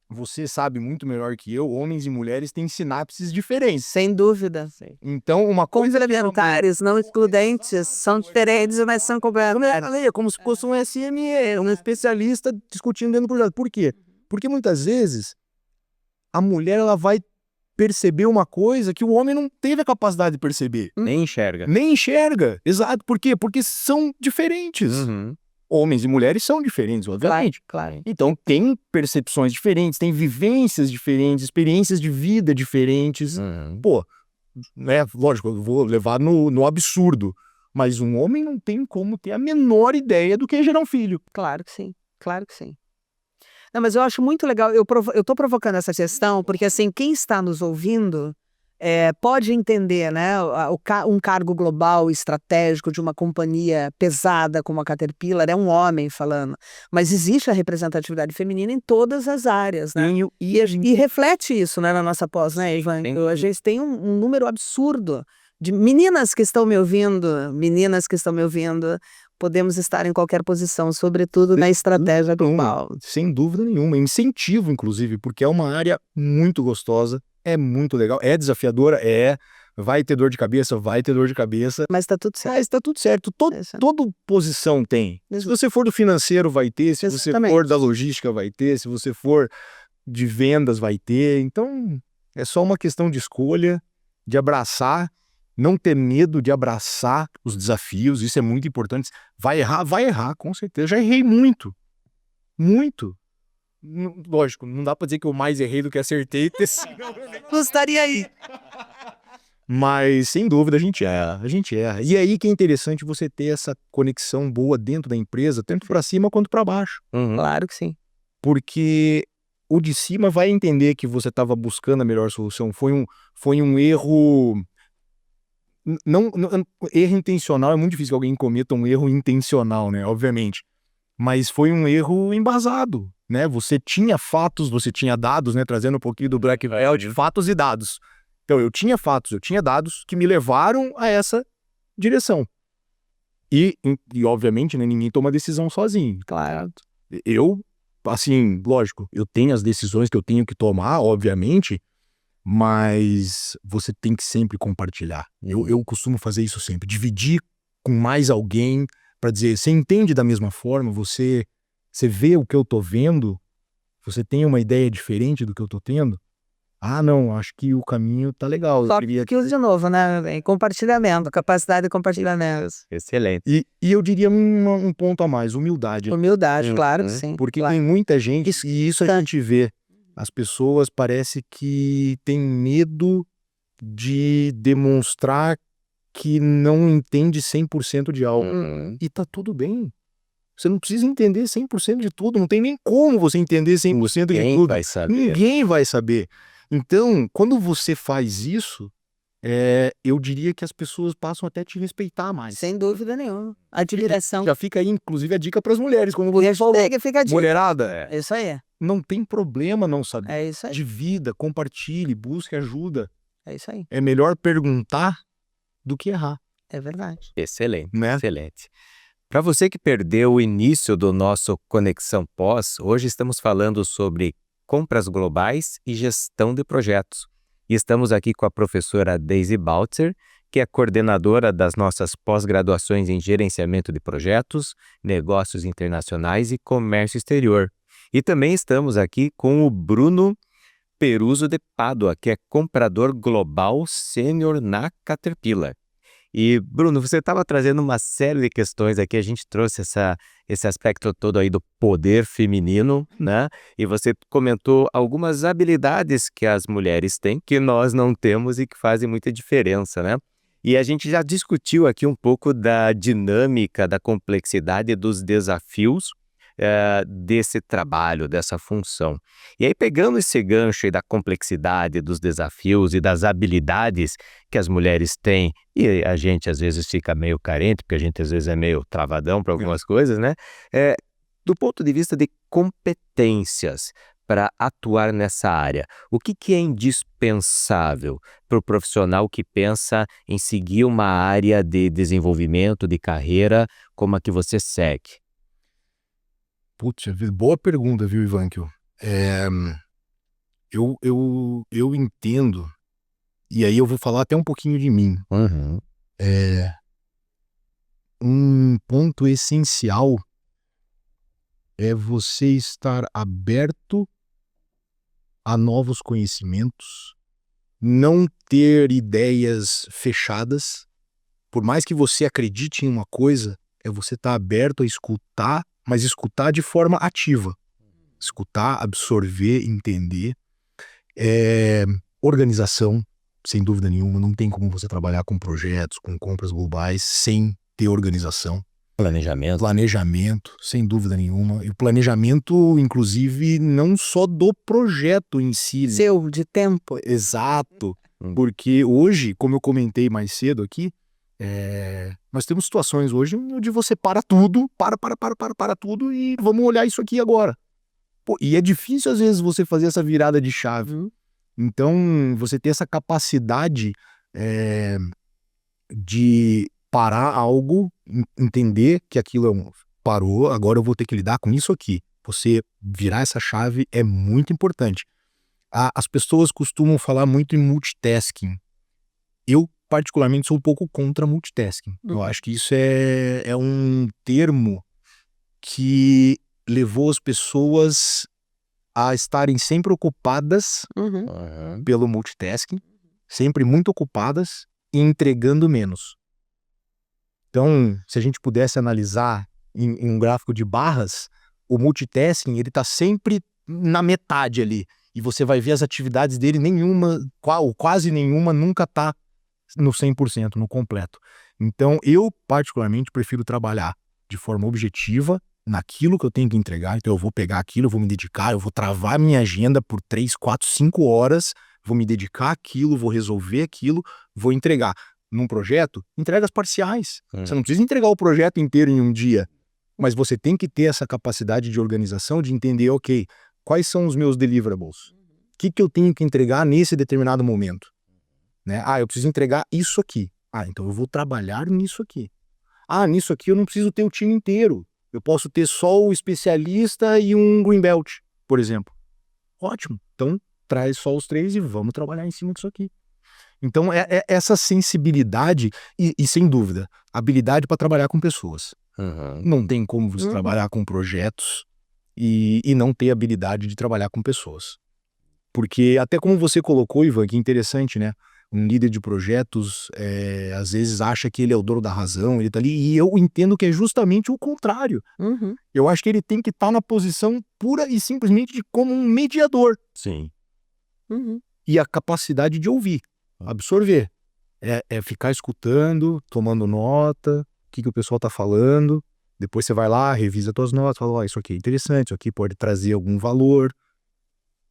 você sabe muito melhor que eu, homens e mulheres têm sinapses diferentes. Sem dúvida. Então, uma coisa... Complementares, não excludentes, são diferentes, mas são complementares. É como se fosse um SME, um especialista discutindo dentro do projeto. Por quê? Porque muitas vezes a mulher ela vai perceber uma coisa que o homem não teve a capacidade de perceber. Nem enxerga. Nem enxerga. Exato. Por quê? Porque são diferentes. Homens e mulheres são diferentes, obviamente. Claro. Então, tem percepções diferentes, tem vivências diferentes, experiências de vida diferentes. Pô, né, lógico, eu vou levar no absurdo, mas um homem não tem como ter a menor ideia do que é gerar um filho. Claro que sim, claro que sim. Não, mas eu acho muito legal, eu tô provocando essa questão, porque assim, quem está nos ouvindo pode entender, né, um cargo global estratégico de uma companhia pesada como a Caterpillar, é um homem falando, mas existe a representatividade feminina em todas as áreas, né? E reflete isso, né, na nossa pós, né, Ivan? A gente tem um número absurdo de meninas que estão me ouvindo, podemos estar em qualquer posição, sobretudo na estratégia global. Sem dúvida nenhuma, incentivo inclusive, porque é uma área muito gostosa, é muito legal, é desafiadora, vai ter dor de cabeça, Mas tá tudo certo. mas tá tudo certo, toda posição tem. Se você for do financeiro vai ter, se você for da logística vai ter, se você for de vendas vai ter, então é só uma questão de escolha, de abraçar, não ter medo de abraçar os desafios, isso é muito importante. Vai errar, com certeza. Já errei muito. Lógico, não dá pra dizer que eu mais errei do que acertei. Gostaria aí. Mas, sem dúvida, a gente erra. E aí que é interessante você ter essa conexão boa dentro da empresa, tanto para cima quanto para baixo. Claro que sim. Porque o de cima vai entender que você estava buscando a melhor solução. Foi um erro... Erro intencional, é muito difícil que alguém cometa um erro intencional, né? Obviamente. Mas foi um erro embasado, né? Você tinha fatos, você tinha dados, né? Trazendo um pouquinho do Black Belt, fatos e dados. Então, eu tinha fatos, eu tinha dados que me levaram a essa direção. E obviamente, né, ninguém toma decisão sozinho. Claro. Eu, assim, lógico, eu tenho as decisões que eu tenho que tomar, obviamente, mas você tem que sempre compartilhar. Eu costumo fazer isso sempre, dividir com mais alguém para dizer, você entende da mesma forma, você vê o que eu tô vendo, você tem uma ideia diferente do que eu tô tendo? Ah, não, acho que o caminho tá legal. Só que usa de novo, né? Compartilhamento, capacidade de compartilhamento. Excelente. E eu diria um ponto a mais, humildade. Humildade, claro que sim. Porque claro. tem muita gente, e isso a gente vê, as pessoas parece que têm medo de demonstrar que não entende 100% de algo. E tá tudo bem. Você não precisa entender 100% de tudo, não tem nem como você entender 100% de tudo. Vai saber. Ninguém vai saber. Então, quando você faz isso, eu diria que as pessoas passam até a te respeitar mais. Sem dúvida nenhuma. A direção. Já fica aí, inclusive, a dica para as mulheres, como você falou. Fica a dica. Mulherada, É isso aí. não tem problema não saber. É isso aí. Divida, compartilhe, busque ajuda. É isso aí. É melhor perguntar do que errar. É verdade. Excelente, Né? excelente. Para você que perdeu o início do nosso Conexão Pós, hoje estamos falando sobre compras globais e gestão de projetos. E estamos aqui com a professora Daisy Baltzer, que é coordenadora das nossas pós-graduações em gerenciamento de projetos, negócios internacionais e comércio exterior. E também estamos aqui com o Bruno Peruso de Pádua, que é comprador global sênior na Caterpillar. E, Bruno, você estava trazendo uma série de questões aqui, a gente trouxe esse aspecto todo aí do poder feminino, né? E você comentou algumas habilidades que as mulheres têm, que nós não temos e que fazem muita diferença, né? E a gente já discutiu aqui um pouco da dinâmica, da complexidade dos desafios desse trabalho, dessa função. E aí, pegando esse gancho aí da complexidade, dos desafios e das habilidades que as mulheres têm, e a gente às vezes fica meio carente, porque a gente às vezes é meio travadão para algumas coisas, né? Do ponto de vista de competências para atuar nessa área, o que é indispensável para o profissional que pensa em seguir uma área de desenvolvimento, de carreira, como a que você segue? Putz, boa pergunta, viu, Ivankio? Eu entendo, e aí eu vou falar até um pouquinho de mim. Um ponto essencial é você estar aberto a novos conhecimentos, não ter ideias fechadas. Por mais que você acredite em uma coisa, é você estar aberto a escutar, mas escutar de forma ativa. Escutar, absorver, entender. Organização, sem dúvida nenhuma. Não tem como você trabalhar com projetos, com compras globais, sem ter organização. Planejamento, sem dúvida nenhuma. E o planejamento, inclusive, não só do projeto em si. Seu, de tempo. Exato. Porque hoje, como eu comentei mais cedo aqui, nós temos situações hoje onde você para tudo, para tudo e vamos olhar isso aqui agora. Pô, e é difícil às vezes você fazer essa virada de chave. Então, você ter essa capacidade de parar algo, entender que aquilo parou, agora eu vou ter que lidar com isso aqui. Você virar essa chave é muito importante. As pessoas costumam falar muito em multitasking. Eu, particularmente, sou um pouco contra multitasking. Eu acho que isso é um termo que levou as pessoas a estarem sempre ocupadas pelo multitasking, sempre muito ocupadas e entregando menos. Então, se a gente pudesse analisar em um gráfico de barras, o multitasking ele está sempre na metade ali. E você vai ver as atividades dele, quase nenhuma, nunca está no 100%, no completo. Então, eu particularmente prefiro trabalhar de forma objetiva naquilo que eu tenho que entregar. Então, eu vou pegar aquilo, eu vou me dedicar, eu vou travar minha agenda por 3, 4, 5 horas, vou me dedicar àquilo, vou resolver aquilo, vou entregar. Num projeto, entregas parciais. Você não precisa entregar o projeto inteiro em um dia, mas você tem que ter essa capacidade de organização, de entender, ok, quais são os meus deliverables? O que eu tenho que entregar nesse determinado momento? Né? Eu preciso entregar isso aqui. Então eu vou trabalhar nisso aqui. Nisso aqui eu não preciso ter o time inteiro. Eu posso ter só o especialista e um green belt, por exemplo. Ótimo. Então traz só os 3 e vamos trabalhar em cima disso aqui. Então essa sensibilidade e sem dúvida, habilidade para trabalhar com pessoas. Não tem como você trabalhar com projetos e não ter habilidade de trabalhar com pessoas. Porque até como você colocou, Ivan, que interessante, né? Um líder de projetos às vezes acha que ele é o dono da razão, ele tá ali, e eu entendo que é justamente o contrário. Eu acho que ele tem que estar na posição pura e simplesmente de como um mediador. Sim. E a capacidade de ouvir, absorver. É ficar escutando, tomando nota, o que o pessoal tá falando, depois você vai lá, revisa suas notas, fala, isso aqui é interessante, isso aqui pode trazer algum valor.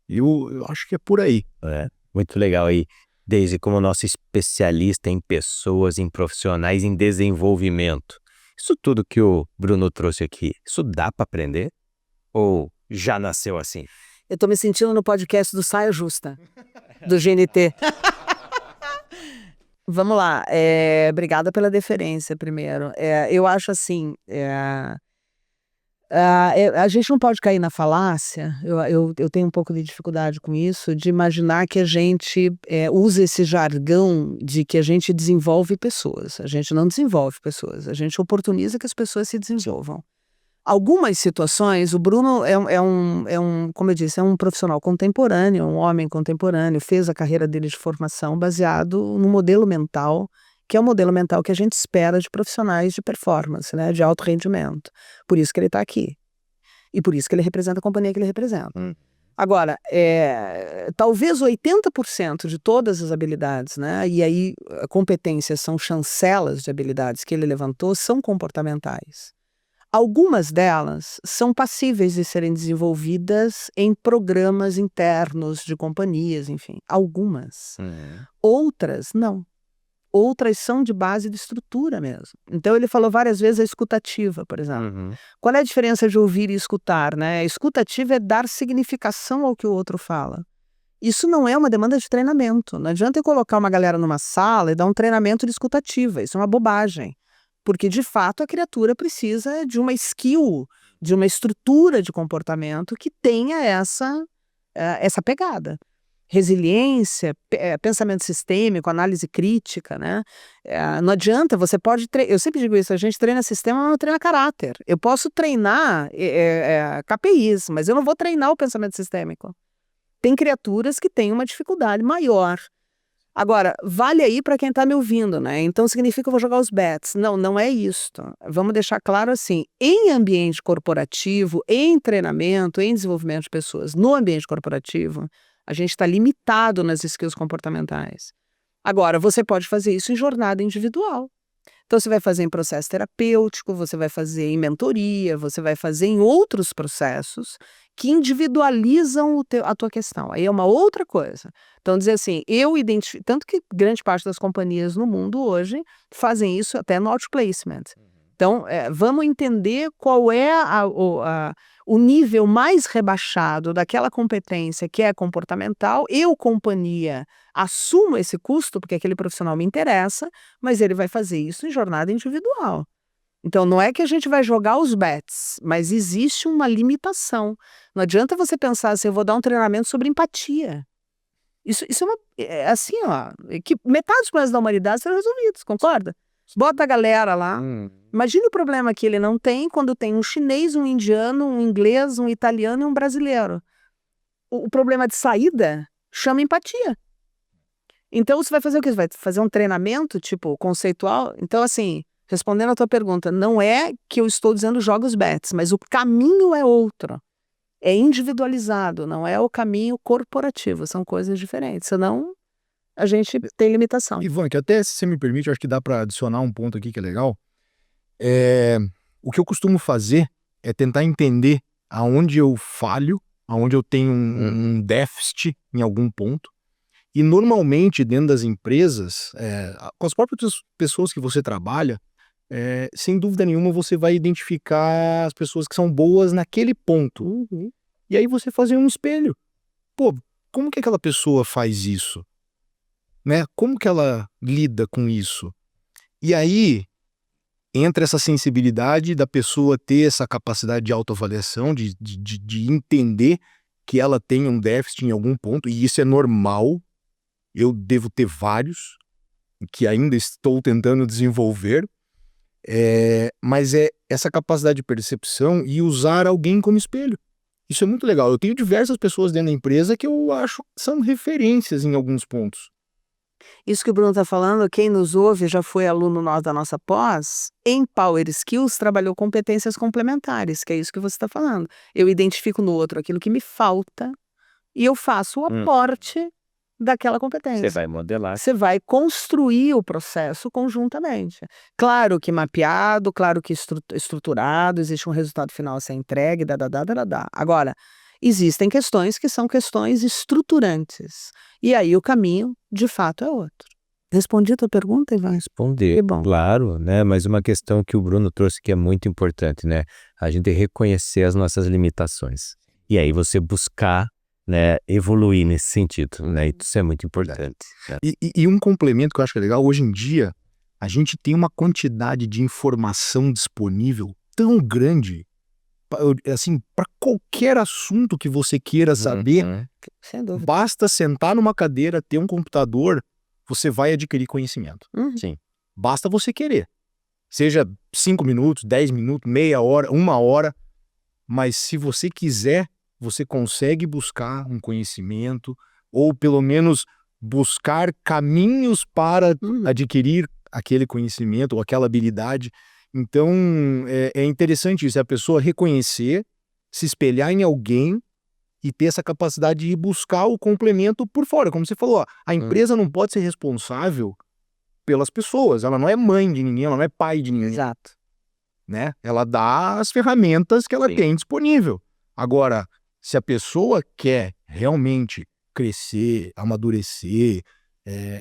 Eu acho que é por aí. Muito legal aí. Daisy, como nosso especialista em pessoas, em profissionais, em desenvolvimento, isso tudo que o Bruno trouxe aqui, isso dá para aprender? Ou já nasceu assim? Eu tô me sentindo no podcast do Saia Justa, do GNT. Vamos lá, obrigada pela deferência primeiro. Eu acho assim, a gente não pode cair na falácia, eu tenho um pouco de dificuldade com isso, de imaginar que a gente usa esse jargão de que a gente desenvolve pessoas. A gente não desenvolve pessoas, a gente oportuniza que as pessoas se desenvolvam. Algumas situações, o Bruno como eu disse, é um profissional contemporâneo, um homem contemporâneo, fez a carreira dele de formação baseado no modelo mental, que é o modelo mental que a gente espera de profissionais de performance, né, de alto rendimento. Por isso que ele está aqui. E por isso que ele representa a companhia que ele representa. Agora, talvez 80% de todas as habilidades, né, e aí competências são chancelas de habilidades que ele levantou, são comportamentais. Algumas delas são passíveis de serem desenvolvidas em programas internos de companhias, enfim, algumas. Outras, não. Outras são de base de estrutura mesmo. Então, ele falou várias vezes a escutativa, por exemplo. Qual é a diferença de ouvir e escutar, né? A escutativa é dar significação ao que o outro fala. Isso não é uma demanda de treinamento. Não adianta eu colocar uma galera numa sala e dar um treinamento de escutativa. Isso é uma bobagem. Porque, de fato, a criatura precisa de uma skill, de uma estrutura de comportamento que tenha essa pegada. Resiliência, pensamento sistêmico, análise crítica, né? Não adianta, você pode... Eu sempre digo isso, a gente treina sistema, mas não treina caráter. Eu posso treinar KPIs, mas eu não vou treinar o pensamento sistêmico. Tem criaturas que têm uma dificuldade maior. Agora, vale aí para quem está me ouvindo, né? Então significa que eu vou jogar os bets. Não, não é isto. Vamos deixar claro assim, em ambiente corporativo, em treinamento, em desenvolvimento de pessoas, no ambiente corporativo, a gente está limitado nas skills comportamentais. Agora, você pode fazer isso em jornada individual. Então, você vai fazer em processo terapêutico, você vai fazer em mentoria, você vai fazer em outros processos que individualizam a tua questão. Aí é uma outra coisa. Então, dizer assim, eu identifico... Tanto que grande parte das companhias no mundo hoje fazem isso até no outplacement. Então, vamos entender qual é o nível mais rebaixado daquela competência que é comportamental. Eu, companhia, assumo esse custo porque aquele profissional me interessa, mas ele vai fazer isso em jornada individual. Então, não é que a gente vai jogar os bets, mas existe uma limitação. Não adianta você pensar assim, eu vou dar um treinamento sobre empatia. Isso é assim, ó, que metade dos problemas da humanidade serão resolvidos, concorda? Bota a galera lá. Imagine o problema que ele não tem quando tem um chinês, um indiano, um inglês, um italiano e um brasileiro. O problema de saída chama empatia. Então, você vai fazer o quê? Você vai fazer um treinamento, tipo, conceitual? Então, assim, respondendo a tua pergunta, não é que eu estou dizendo joga os bets, mas o caminho é outro. É individualizado, não é o caminho corporativo. São coisas diferentes. Senão, a gente tem limitação. Ivan, que até se você me permite, eu acho que dá para adicionar um ponto aqui que é legal. O que eu costumo fazer é tentar entender aonde eu falho, aonde eu tenho um déficit em algum ponto. E normalmente dentro das empresas, com as próprias pessoas que você trabalha, sem dúvida nenhuma você vai identificar as pessoas que são boas naquele ponto. E aí você fazer um espelho. Pô, como que aquela pessoa faz isso? Né? Como que ela lida com isso? E aí entra essa sensibilidade da pessoa ter essa capacidade de autoavaliação, de entender que ela tem um déficit em algum ponto, e isso é normal. Eu devo ter vários, que ainda estou tentando desenvolver, mas é essa capacidade de percepção e usar alguém como espelho. Isso é muito legal. Eu tenho diversas pessoas dentro da empresa que eu acho que são referências em alguns pontos. Isso que o Bruno está falando, quem nos ouve já foi aluno da nossa pós, em Power Skills trabalhou competências complementares, que é isso que você está falando. Eu identifico no outro aquilo que me falta e eu faço o aporte daquela competência. Você vai modelar. Você vai construir o processo conjuntamente. Claro que mapeado, claro que estruturado, existe um resultado final a ser entregue, Agora, existem questões que são questões estruturantes. E aí o caminho, de fato, é outro. Respondi a tua pergunta, Ivan? Responder, Que bom. claro, né? Mas uma questão que o Bruno trouxe que é muito importante, né? A gente reconhecer as nossas limitações. E aí você buscar, né, evoluir nesse sentido, né? Isso é muito importante. Né? E um complemento que eu acho que é legal, hoje em dia, a gente tem uma quantidade de informação disponível tão grande, assim, para qualquer assunto que você queira saber, Sem dúvida. basta sentar numa cadeira, ter um computador, você vai adquirir conhecimento. Sim. Basta você querer. Seja 5 minutos, 10 minutos, meia hora, 1 hora, mas se você quiser, você consegue buscar um conhecimento, ou pelo menos buscar caminhos para adquirir aquele conhecimento ou aquela habilidade. Então, é interessante isso, é a pessoa reconhecer, se espelhar em alguém e ter essa capacidade de ir buscar o complemento por fora. Como você falou, a empresa não pode ser responsável pelas pessoas, ela não é mãe de ninguém, ela não é pai de ninguém. Exato. Né? Ela dá as ferramentas que ela tem disponível. Agora, se a pessoa quer realmente crescer, amadurecer,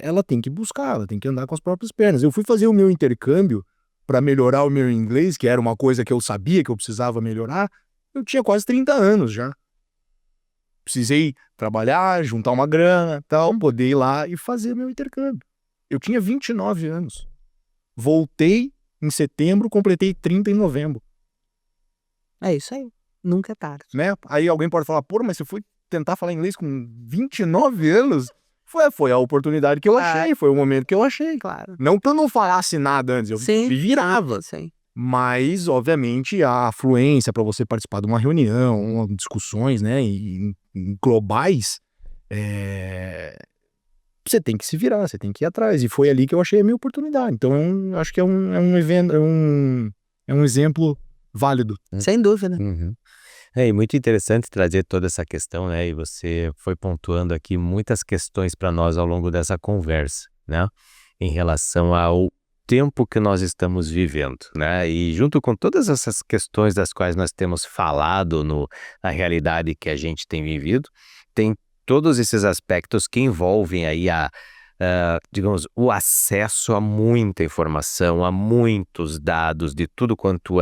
ela tem que buscar, ela tem que andar com as próprias pernas. Eu fui fazer o meu intercâmbio para melhorar o meu inglês, que era uma coisa que eu sabia que eu precisava melhorar, eu tinha quase 30 anos já. Precisei trabalhar, juntar uma grana, tal, poder ir lá e fazer meu intercâmbio. Eu tinha 29 anos. Voltei em setembro, completei 30 em novembro. É isso aí. Nunca é tarde. Né? Aí alguém pode falar, pô, mas você foi tentar falar inglês com 29 anos? Foi a oportunidade que eu achei, foi o momento que eu achei. Claro. Não que eu não falasse nada antes, eu me virava. Sim. Mas, obviamente, a fluência para você participar de uma reunião, discussões, né, globais, você tem que se virar, você tem que ir atrás. E foi ali que eu achei a minha oportunidade. Então, acho que é um evento, é um exemplo válido. Sem dúvida. E muito interessante trazer toda essa questão, né? E você foi pontuando aqui muitas questões para nós ao longo dessa conversa, né? Em relação ao tempo que nós estamos vivendo, né? E junto com todas essas questões das quais nós temos falado na realidade que a gente tem vivido, tem todos esses aspectos que envolvem aí digamos, o acesso a muita informação, a muitos dados de tudo quanto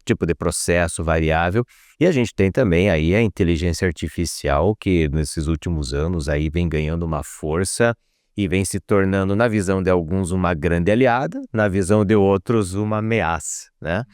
tipo de processo variável. E a gente tem também aí a inteligência artificial, que nesses últimos anos aí vem ganhando uma força e vem se tornando, na visão de alguns, uma grande aliada, na visão de outros, uma ameaça, né?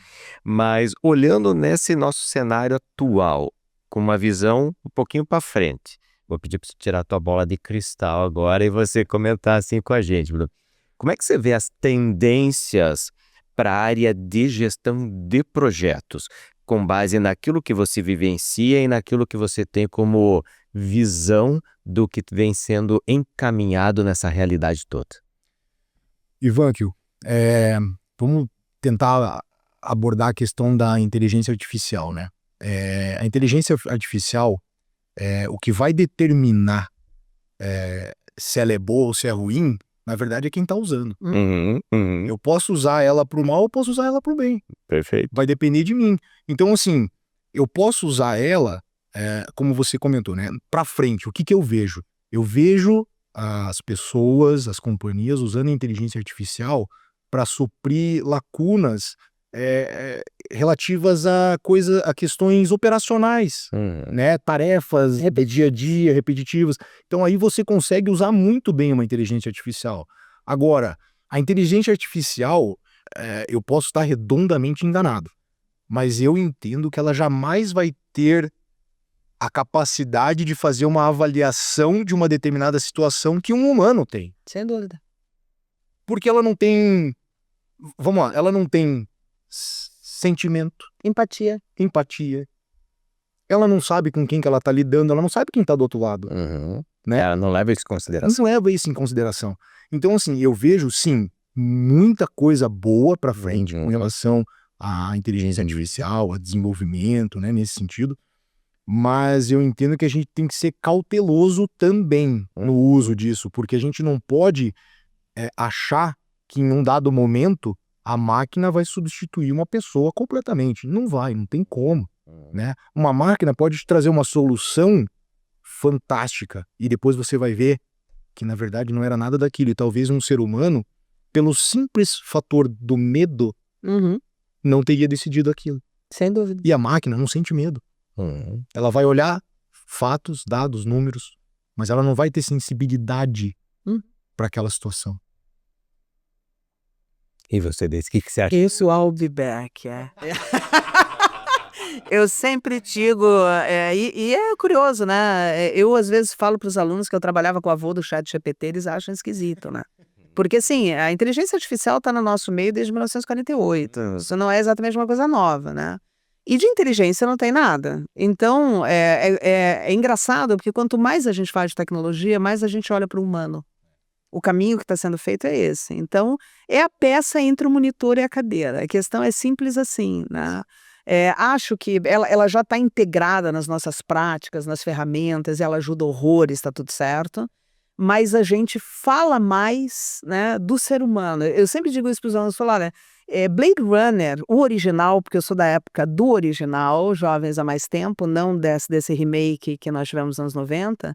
Mas olhando nesse nosso cenário atual, com uma visão um pouquinho para frente, vou pedir para você tirar a tua bola de cristal agora e você comentar assim com a gente, Bruno. Como é que você vê as tendências para a área de gestão de projetos, com base naquilo que você vivencia e naquilo que você tem como visão do que vem sendo encaminhado nessa realidade toda? Ivankio, vamos tentar abordar a questão da inteligência artificial, né? A inteligência artificial, o que vai determinar se ela é boa ou se é ruim, na verdade é quem está usando. Eu posso usar ela para o mal ou posso usar ela para o bem. Perfeito. Vai depender de mim. Então, assim, eu posso usar ela, como você comentou, né? Para frente, o que eu vejo? Eu vejo as pessoas, as companhias usando a inteligência artificial para suprir lacunas relativas a questões operacionais, né? Tarefas dia a dia, repetitivas. Então aí você consegue usar muito bem uma inteligência artificial. Agora, a inteligência artificial, eu posso estar redondamente enganado, mas eu entendo que ela jamais vai ter a capacidade de fazer uma avaliação de uma determinada situação que um humano tem. Sem dúvida. Porque ela não tem, vamos lá, ela não tem sentimento, Empatia. empatia. Ela não sabe com quem que ela está lidando, ela não sabe quem está do outro lado. Né? Ela não leva isso em consideração. Não leva isso em consideração. Então, assim, eu vejo, sim, muita coisa boa para frente com relação à inteligência artificial, a desenvolvimento, né, nesse sentido. Mas eu entendo que a gente tem que ser cauteloso também no uso disso, porque a gente não pode achar que em um dado momento a máquina vai substituir uma pessoa completamente. Não vai, não tem como, né? Uma máquina pode te trazer uma solução fantástica e depois você vai ver que na verdade não era nada daquilo. E talvez um ser humano, pelo simples fator do medo, não teria decidido aquilo. Sem dúvida. E a máquina não sente medo. Ela vai olhar fatos, dados, números, mas ela não vai ter sensibilidade para aquela situação. E você, Deise, o que você acha? Isso, I'll be back. Eu sempre digo, e é curioso, né? Eu às vezes falo para os alunos que eu trabalhava com o avô do ChatGPT, eles acham esquisito, né? Porque assim, a inteligência artificial está no nosso meio desde 1948. Isso não é exatamente uma coisa nova, né? E de inteligência não tem nada. Então, é engraçado, porque quanto mais a gente faz de tecnologia, mais a gente olha para o humano. O caminho que está sendo feito é esse. Então, é a peça entre o monitor e a cadeira. A questão é simples assim, né? Acho que ela já está integrada nas nossas práticas, nas ferramentas, ela ajuda horrores, está tudo certo. Mas a gente fala mais, né, do ser humano. Eu sempre digo isso para os alunos, falar, né? Blade Runner, o original, porque eu sou da época do original, Jovens há Mais Tempo, não desse remake que nós tivemos nos anos 90,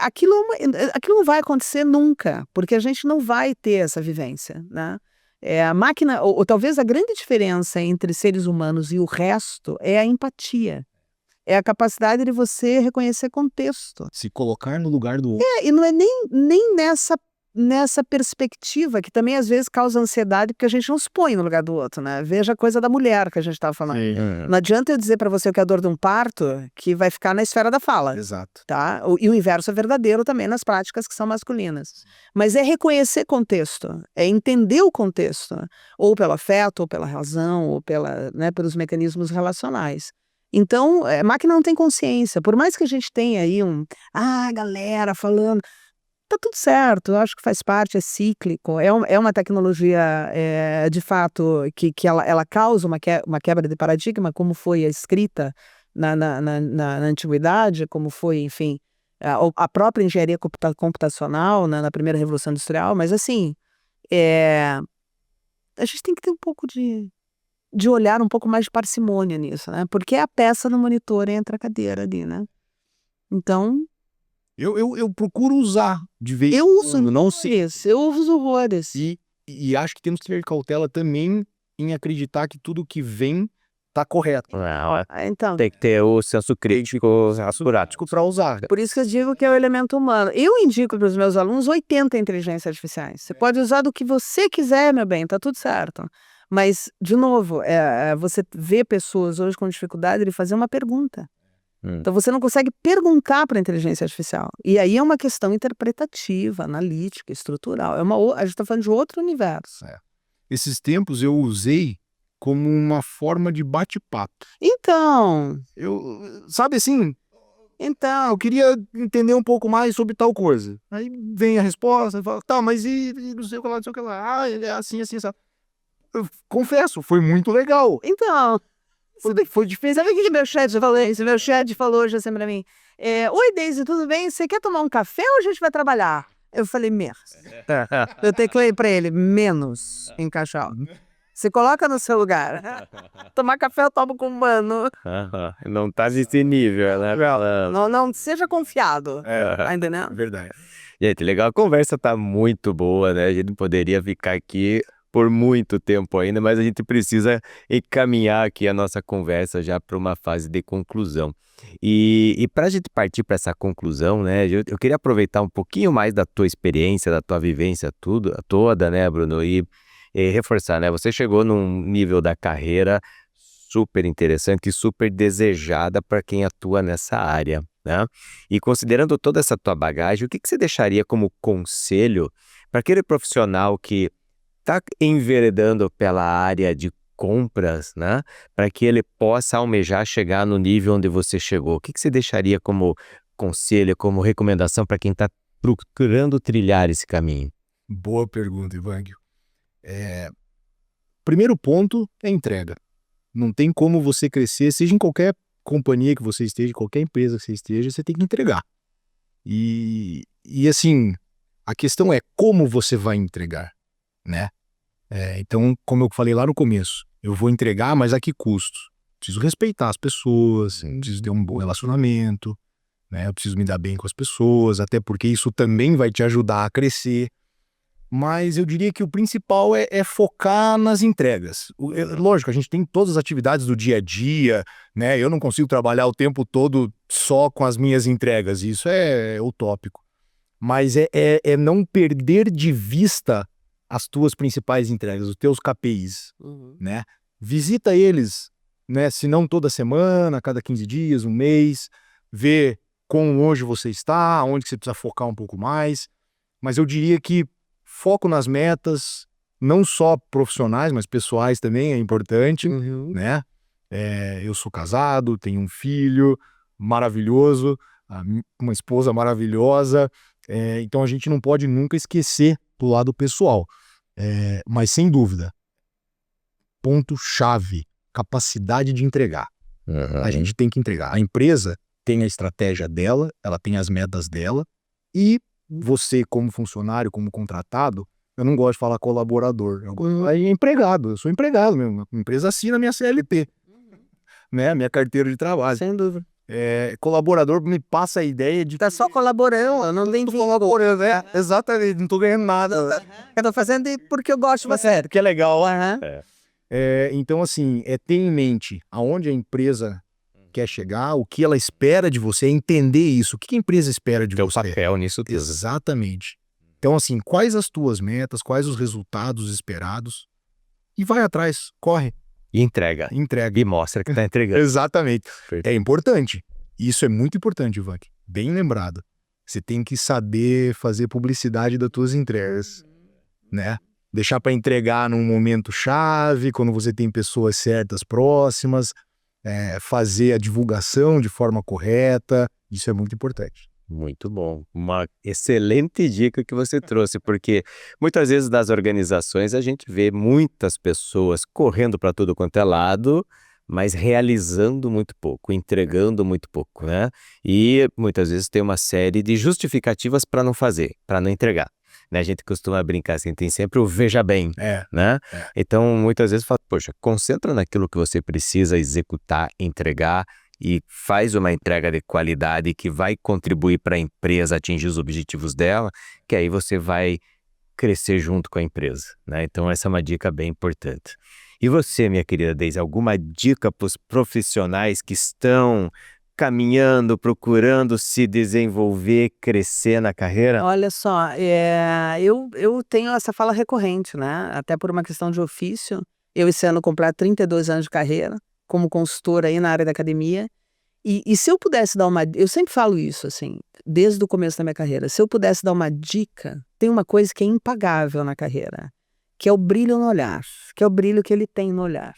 aquilo não vai acontecer nunca, porque a gente não vai ter essa vivência, né? A máquina, ou talvez a grande diferença entre seres humanos e o resto é a empatia. É a capacidade de você reconhecer contexto. Se colocar no lugar do outro. E não é nem nessa perspectiva, que também às vezes causa ansiedade, porque a gente não se põe no lugar do outro, né? Veja a coisa da mulher que a gente estava falando. Não adianta eu dizer para você que é a dor de um parto, que vai ficar na esfera da fala. Exato. Tá? E o inverso é verdadeiro também nas práticas que são masculinas. Mas é reconhecer contexto, é entender o contexto, ou pelo afeto, ou pela razão, ou pelos mecanismos relacionais. Então, a máquina não tem consciência. Por mais que a gente tenha aí galera falando, tá tudo certo, eu acho que faz parte, é cíclico, é uma tecnologia, de fato, que ela causa uma quebra de paradigma, como foi a escrita na antiguidade, como foi, enfim, a própria engenharia computacional na primeira Revolução Industrial, mas assim, a gente tem que ter um pouco de olhar um pouco mais de parcimônia nisso, né? Porque é a peça no monitor entre a cadeira ali, né? Então, Eu procuro usar de vez em eu uso quando, não sei. horrores, eu uso horrores. E acho que temos que ter cautela também em acreditar que tudo que vem tá correto. Não, Então, tem que ter o senso crítico apurado. Para usar. por isso que eu digo que é o elemento humano. Eu indico para os meus alunos 80 inteligências artificiais. Você pode usar do que você quiser, meu bem, tá tudo certo. Mas, de novo, você vê pessoas hoje com dificuldade de fazer uma pergunta. Então você não consegue perguntar para a inteligência artificial. E aí é uma questão interpretativa, analítica, estrutural. A gente está falando de outro universo. Esses tempos eu usei como uma forma de bate-papo. Então, Sabe assim, eu queria entender um pouco mais sobre tal coisa. Aí vem a resposta, fala, tá, mas e não sei o que lá, não sei o que lá. Ah, é assim, assim, sabe? Eu confesso, foi muito legal. então, Foi difícil. sabe o que meu chat falou? Esse meu chat falou hoje assim pra mim. Oi, Daisy, tudo bem? Você quer tomar um café ou a gente vai trabalhar? Eu falei, menos. Eu teclei pra ele, menos em caixa alta. Se coloca no seu lugar. Tomar café eu tomo com humano. Não tá nesse nível, né? Não seja confiado. Tá entendendo? Verdade. Gente, legal, a conversa tá muito boa, né? A gente poderia ficar aqui por muito tempo ainda, mas a gente precisa encaminhar aqui a nossa conversa já para uma fase de conclusão. E para a gente partir para essa conclusão, né? Eu queria aproveitar um pouquinho mais da tua experiência, da tua vivência toda, né, Bruno? E reforçar, né? Você chegou num nível da carreira super interessante e super desejada para quem atua nessa área, né? E considerando toda essa tua bagagem, o que você deixaria como conselho para aquele profissional que está enveredando pela área de compras, né? Para que ele possa almejar chegar no nível onde você chegou? O que você deixaria como conselho, como recomendação para quem está procurando trilhar esse caminho? Boa pergunta, Ivangio. Primeiro ponto é entrega. Não tem como você crescer, seja em qualquer companhia que você esteja, qualquer empresa que você esteja, você tem que entregar. E assim, a questão é como você vai entregar, né? Então, como eu falei lá no começo, eu vou entregar, mas a que custo? Preciso respeitar as pessoas, preciso ter um bom relacionamento, né? Eu preciso me dar bem com as pessoas, até porque isso também vai te ajudar a crescer. Mas eu diria que o principal é focar nas entregas. Lógico, a gente tem todas as atividades do dia a dia, né? Eu não consigo trabalhar o tempo todo só com as minhas entregas, isso é utópico. Mas é não perder de vista as tuas principais entregas, os teus KPIs, né? Visita eles, né? Se não toda semana, a cada 15 dias, um mês, vê como hoje você está, onde que você precisa focar um pouco mais. Mas eu diria que foco nas metas, não só profissionais, mas pessoais também é importante, né? Eu sou casado, tenho um filho maravilhoso, uma esposa maravilhosa, então a gente não pode nunca esquecer do lado pessoal. Mas sem dúvida, ponto-chave, capacidade de entregar. A gente tem que entregar. A empresa tem a estratégia dela, ela tem as metas dela, e você, como funcionário, como contratado, eu não gosto de falar colaborador, é empregado, eu sou empregado mesmo, a empresa assina minha CLT, né, minha carteira de trabalho. Sem dúvida. Colaborador me passa a ideia de... Tá só colaborando, não tem colaborando, exatamente, não tô ganhando nada. Eu tô fazendo porque eu gosto de você. Que é legal. Então, assim, ter em mente aonde a empresa quer chegar, o que ela espera de você, entender isso. O que a empresa espera de Teu você? papel nisso tudo. Exatamente. Então, assim, quais as tuas metas, quais os resultados esperados? E vai atrás, corre. E entrega. Entrega. E mostra que tá entregando. Exatamente. Perfeito. É importante. Isso é muito importante, Ivan. Bem lembrado. Você tem que saber fazer publicidade das tuas entregas, né? Deixar para entregar num momento chave, quando você tem pessoas certas próximas, fazer a divulgação de forma correta, isso é muito importante. Muito bom. Uma excelente dica que você trouxe, porque muitas vezes nas organizações a gente vê muitas pessoas correndo para tudo quanto é lado, mas realizando muito pouco, entregando muito pouco, né? E muitas vezes tem uma série de justificativas para não fazer, para não entregar. né? A gente costuma brincar assim, tem sempre o veja bem, né? É. Então, muitas vezes fala, poxa, concentra naquilo que você precisa executar, entregar e faz uma entrega de qualidade que vai contribuir para a empresa atingir os objetivos dela, que aí você vai crescer junto com a empresa, né? Então, essa é uma dica bem importante. E você, minha querida Deise, alguma dica para os profissionais que estão caminhando, procurando se desenvolver, crescer na carreira? Olha só, eu tenho essa fala recorrente, né, até por uma questão de ofício. Eu esse ano completo 32 anos de carreira, como consultora aí na área da academia, e se eu pudesse dar eu sempre falo isso, assim, desde o começo da minha carreira, se eu pudesse dar uma dica, tem uma coisa que é impagável na carreira, que é o brilho no olhar, que é o brilho que ele tem no olhar.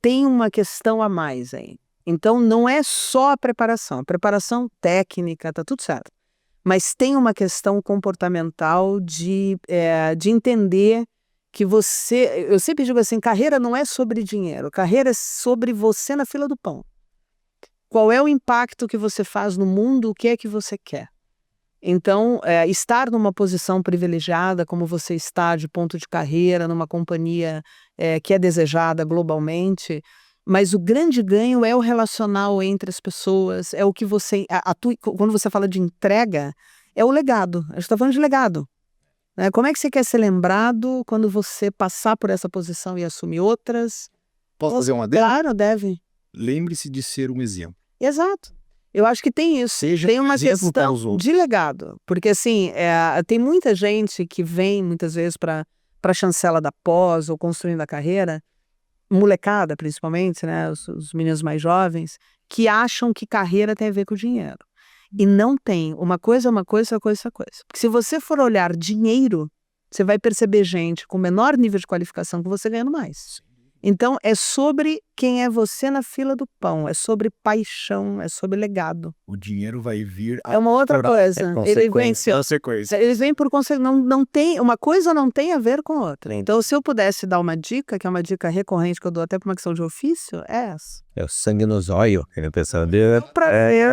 Tem uma questão a mais aí. Então, não é só a preparação técnica, tá tudo certo. Mas tem uma questão comportamental de entender que você... Eu sempre digo assim, carreira não é sobre dinheiro, carreira é sobre você na fila do pão. Qual é o impacto que você faz no mundo, o que é que você quer? Então, estar numa posição privilegiada, como você está de ponto de carreira, numa companhia que é desejada globalmente, mas o grande ganho é o relacional entre as pessoas, é o que você... quando você fala de entrega, é o legado. A gente está falando de legado, né? Como é que você quer ser lembrado quando você passar por essa posição e assumir outras? Posso fazer uma adendo? Claro, deve. Lembre-se de ser um exemplo. Exato. Eu acho que tem isso. Seja Tem uma exemplo para questão os outros. de legado. Porque, assim, tem muita gente que vem, muitas vezes, para a chancela da pós ou construindo a carreira, molecada, principalmente, né, os meninos mais jovens, que acham que carreira tem a ver com dinheiro. E não tem. Uma coisa é uma coisa, outra coisa é outra coisa. Porque se você for olhar dinheiro, você vai perceber gente com menor nível de qualificação que você ganhando mais. Então, é sobre quem é você na fila do pão, é sobre paixão, é sobre legado. O dinheiro vai vir... É uma outra coisa. Consequência. Eles vêm por consequência. Não tem, uma coisa não tem a ver com outra. Então, se eu pudesse dar uma dica, que é uma dica recorrente que eu dou até para uma questão de ofício, é essa. É o sangue nos olhos, que a pessoa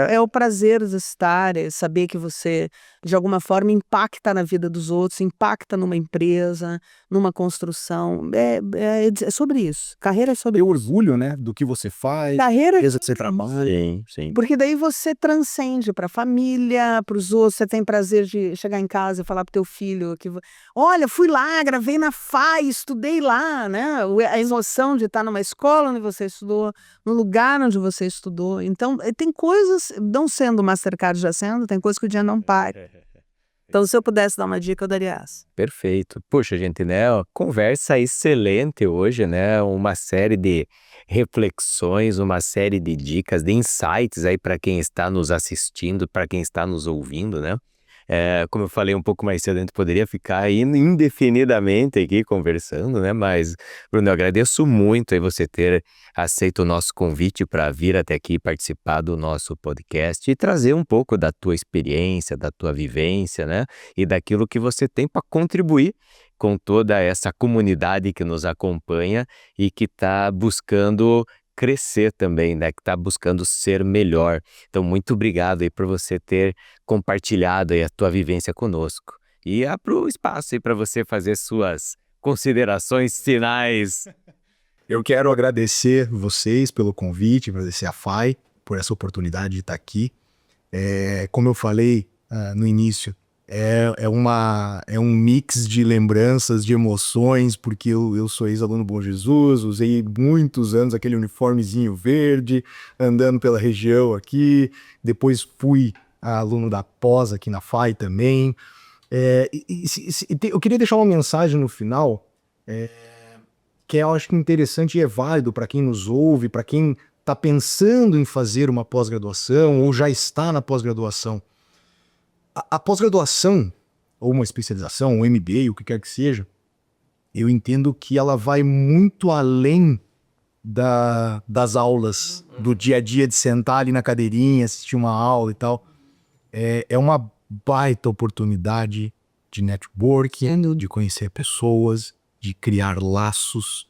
É o prazer de estar, é saber que você, de alguma forma, impacta na vida dos outros, impacta numa empresa, numa construção. É sobre isso. Carreira é sobre Ter isso. orgulho, né, do que você faz, Carreira empresa que você trabalha. Sim. Porque daí você transcende para a família, para os outros, você tem prazer de chegar em casa e falar para o teu filho que olha, fui lá, gravei na FAI, estudei lá, né? A emoção de estar numa escola onde você estudou, no lugar onde você estudou. Então, tem coisas, não sendo Mastercard já sendo, tem coisas que o dinheiro não paga. Então, se eu pudesse dar uma dica, eu daria essa. Perfeito. Puxa, gente, né? Conversa excelente hoje, né? Uma série de reflexões, uma série de dicas, de insights aí para quem está nos assistindo, para quem está nos ouvindo, né? Como eu falei um pouco mais cedo, a gente poderia ficar aí indefinidamente aqui conversando, né? Mas, Bruno, eu agradeço muito aí você ter aceito o nosso convite para vir até aqui participar do nosso podcast e trazer um pouco da tua experiência, da tua vivência, né? E daquilo que você tem para contribuir com toda essa comunidade que nos acompanha e que está buscando crescer também, né? Que está buscando ser melhor. Então, muito obrigado aí por você ter compartilhado aí a tua vivência conosco. E abro o espaço aí para você fazer suas considerações finais. Eu quero agradecer vocês pelo convite, agradecer a FAI por essa oportunidade de estar aqui. Como eu falei no início, é um mix de lembranças, de emoções, porque eu sou ex-aluno Bom Jesus, usei muitos anos aquele uniformezinho verde, andando pela região aqui, depois fui aluno da pós aqui na FAI também. Eu queria deixar uma mensagem no final, que eu acho que interessante e é válido para quem nos ouve, para quem está pensando em fazer uma pós-graduação ou já está na pós-graduação. A pós-graduação, ou uma especialização, um MBA, o que quer que seja, eu entendo que ela vai muito além das aulas, do dia a dia de sentar ali na cadeirinha, assistir uma aula e tal. É uma baita oportunidade de network, de conhecer pessoas, de criar laços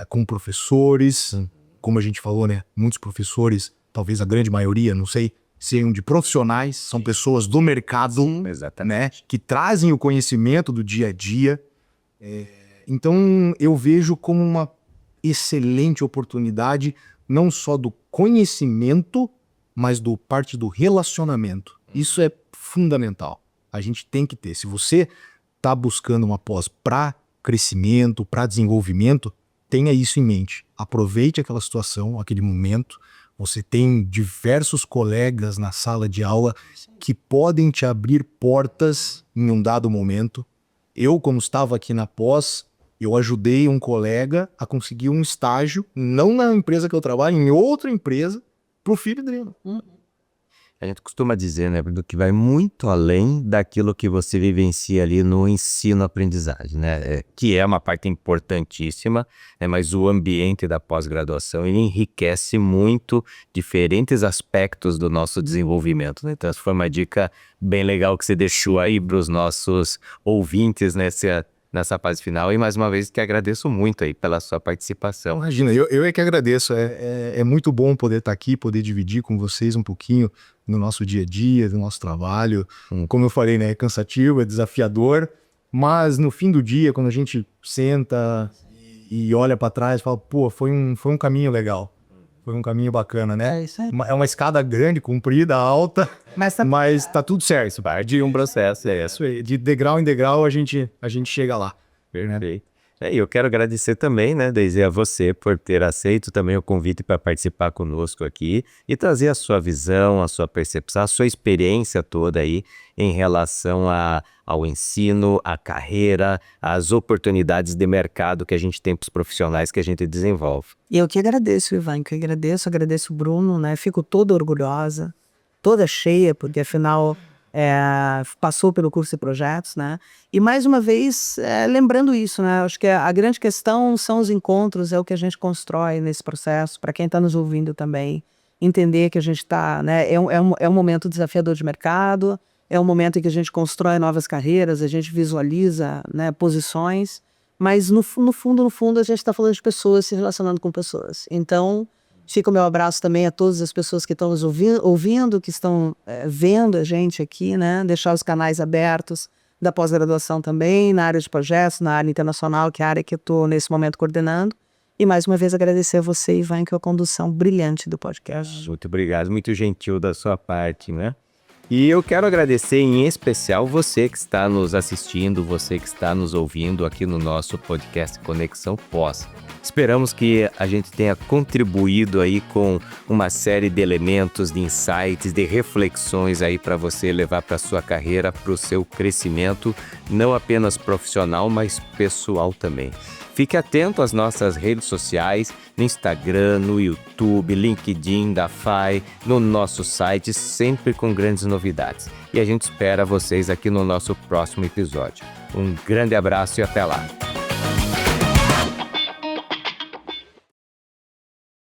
com professores. Como a gente falou, né? Muitos professores, talvez a grande maioria, não sei sejam de profissionais, são pessoas do mercado, né, que trazem o conhecimento do dia a dia. Então, eu vejo como uma excelente oportunidade, não só do conhecimento, mas parte do relacionamento. Isso é fundamental. A gente tem que ter. Se você está buscando uma pós para crescimento, para desenvolvimento, tenha isso em mente. Aproveite aquela situação, aquele momento. Você tem diversos colegas na sala de aula que podem te abrir portas em um dado momento. Eu, como estava aqui na pós, eu ajudei um colega a conseguir um estágio, não na empresa que eu trabalho, em outra empresa, para o filho dele. A gente costuma dizer, né, Bruno, que vai muito além daquilo que você vivencia ali no ensino-aprendizagem, né? Que é uma parte importantíssima, né, mas o ambiente da pós-graduação ele enriquece muito diferentes aspectos do nosso desenvolvimento, né? Então, essa foi uma dica bem legal que você deixou aí para os nossos ouvintes nessa fase final. E mais uma vez que agradeço muito aí pela sua participação. Imagina, eu é que agradeço. É muito bom poder estar aqui, poder dividir com vocês um pouquinho no nosso dia a dia, do nosso trabalho. Como eu falei, né, é cansativo, é desafiador, mas no fim do dia, quando a gente senta e olha para trás, fala, pô, foi um caminho legal. Foi um caminho bacana, né? É isso aí. É uma escada grande, comprida, alta, mas tá tudo certo. Parte de um processo, é isso. De degrau em degrau a gente chega lá. Perfeito. E eu quero agradecer também, né, Deise, a você por ter aceito também o convite para participar conosco aqui e trazer a sua visão, a sua percepção, a sua experiência toda aí em relação ao ensino, à carreira, às oportunidades de mercado que a gente tem para os profissionais que a gente desenvolve. E eu que agradeço, Ivan, que eu agradeço o Bruno, né? Fico toda orgulhosa, toda cheia, porque afinal passou pelo curso de projetos, né? E mais uma vez, lembrando isso, né? Acho que a grande questão são os encontros, é o que a gente constrói nesse processo, para quem está nos ouvindo também, entender que a gente está, né? É um momento desafiador de mercado, é um momento em que a gente constrói novas carreiras, a gente visualiza, né, posições, mas no fundo, a gente está falando de pessoas se relacionando com pessoas. Então, fica o meu abraço também a todas as pessoas que estão nos ouvindo, que estão vendo a gente aqui, né? Deixar os canais abertos da pós-graduação também, na área de projetos, na área internacional, que é a área que eu estou nesse momento coordenando. E mais uma vez agradecer a você, Ivan, que é a condução brilhante do podcast. Muito obrigado, muito gentil da sua parte, né? E eu quero agradecer em especial você que está nos assistindo, você que está nos ouvindo aqui no nosso podcast Conexão Pós. Esperamos que a gente tenha contribuído aí com uma série de elementos, de insights, de reflexões aí para você levar para a sua carreira, para o seu crescimento, não apenas profissional, mas pessoal também. Fique atento às nossas redes sociais, no Instagram, no YouTube, LinkedIn da FAI, no nosso site, sempre com grandes novidades. E a gente espera vocês aqui no nosso próximo episódio. Um grande abraço e até lá!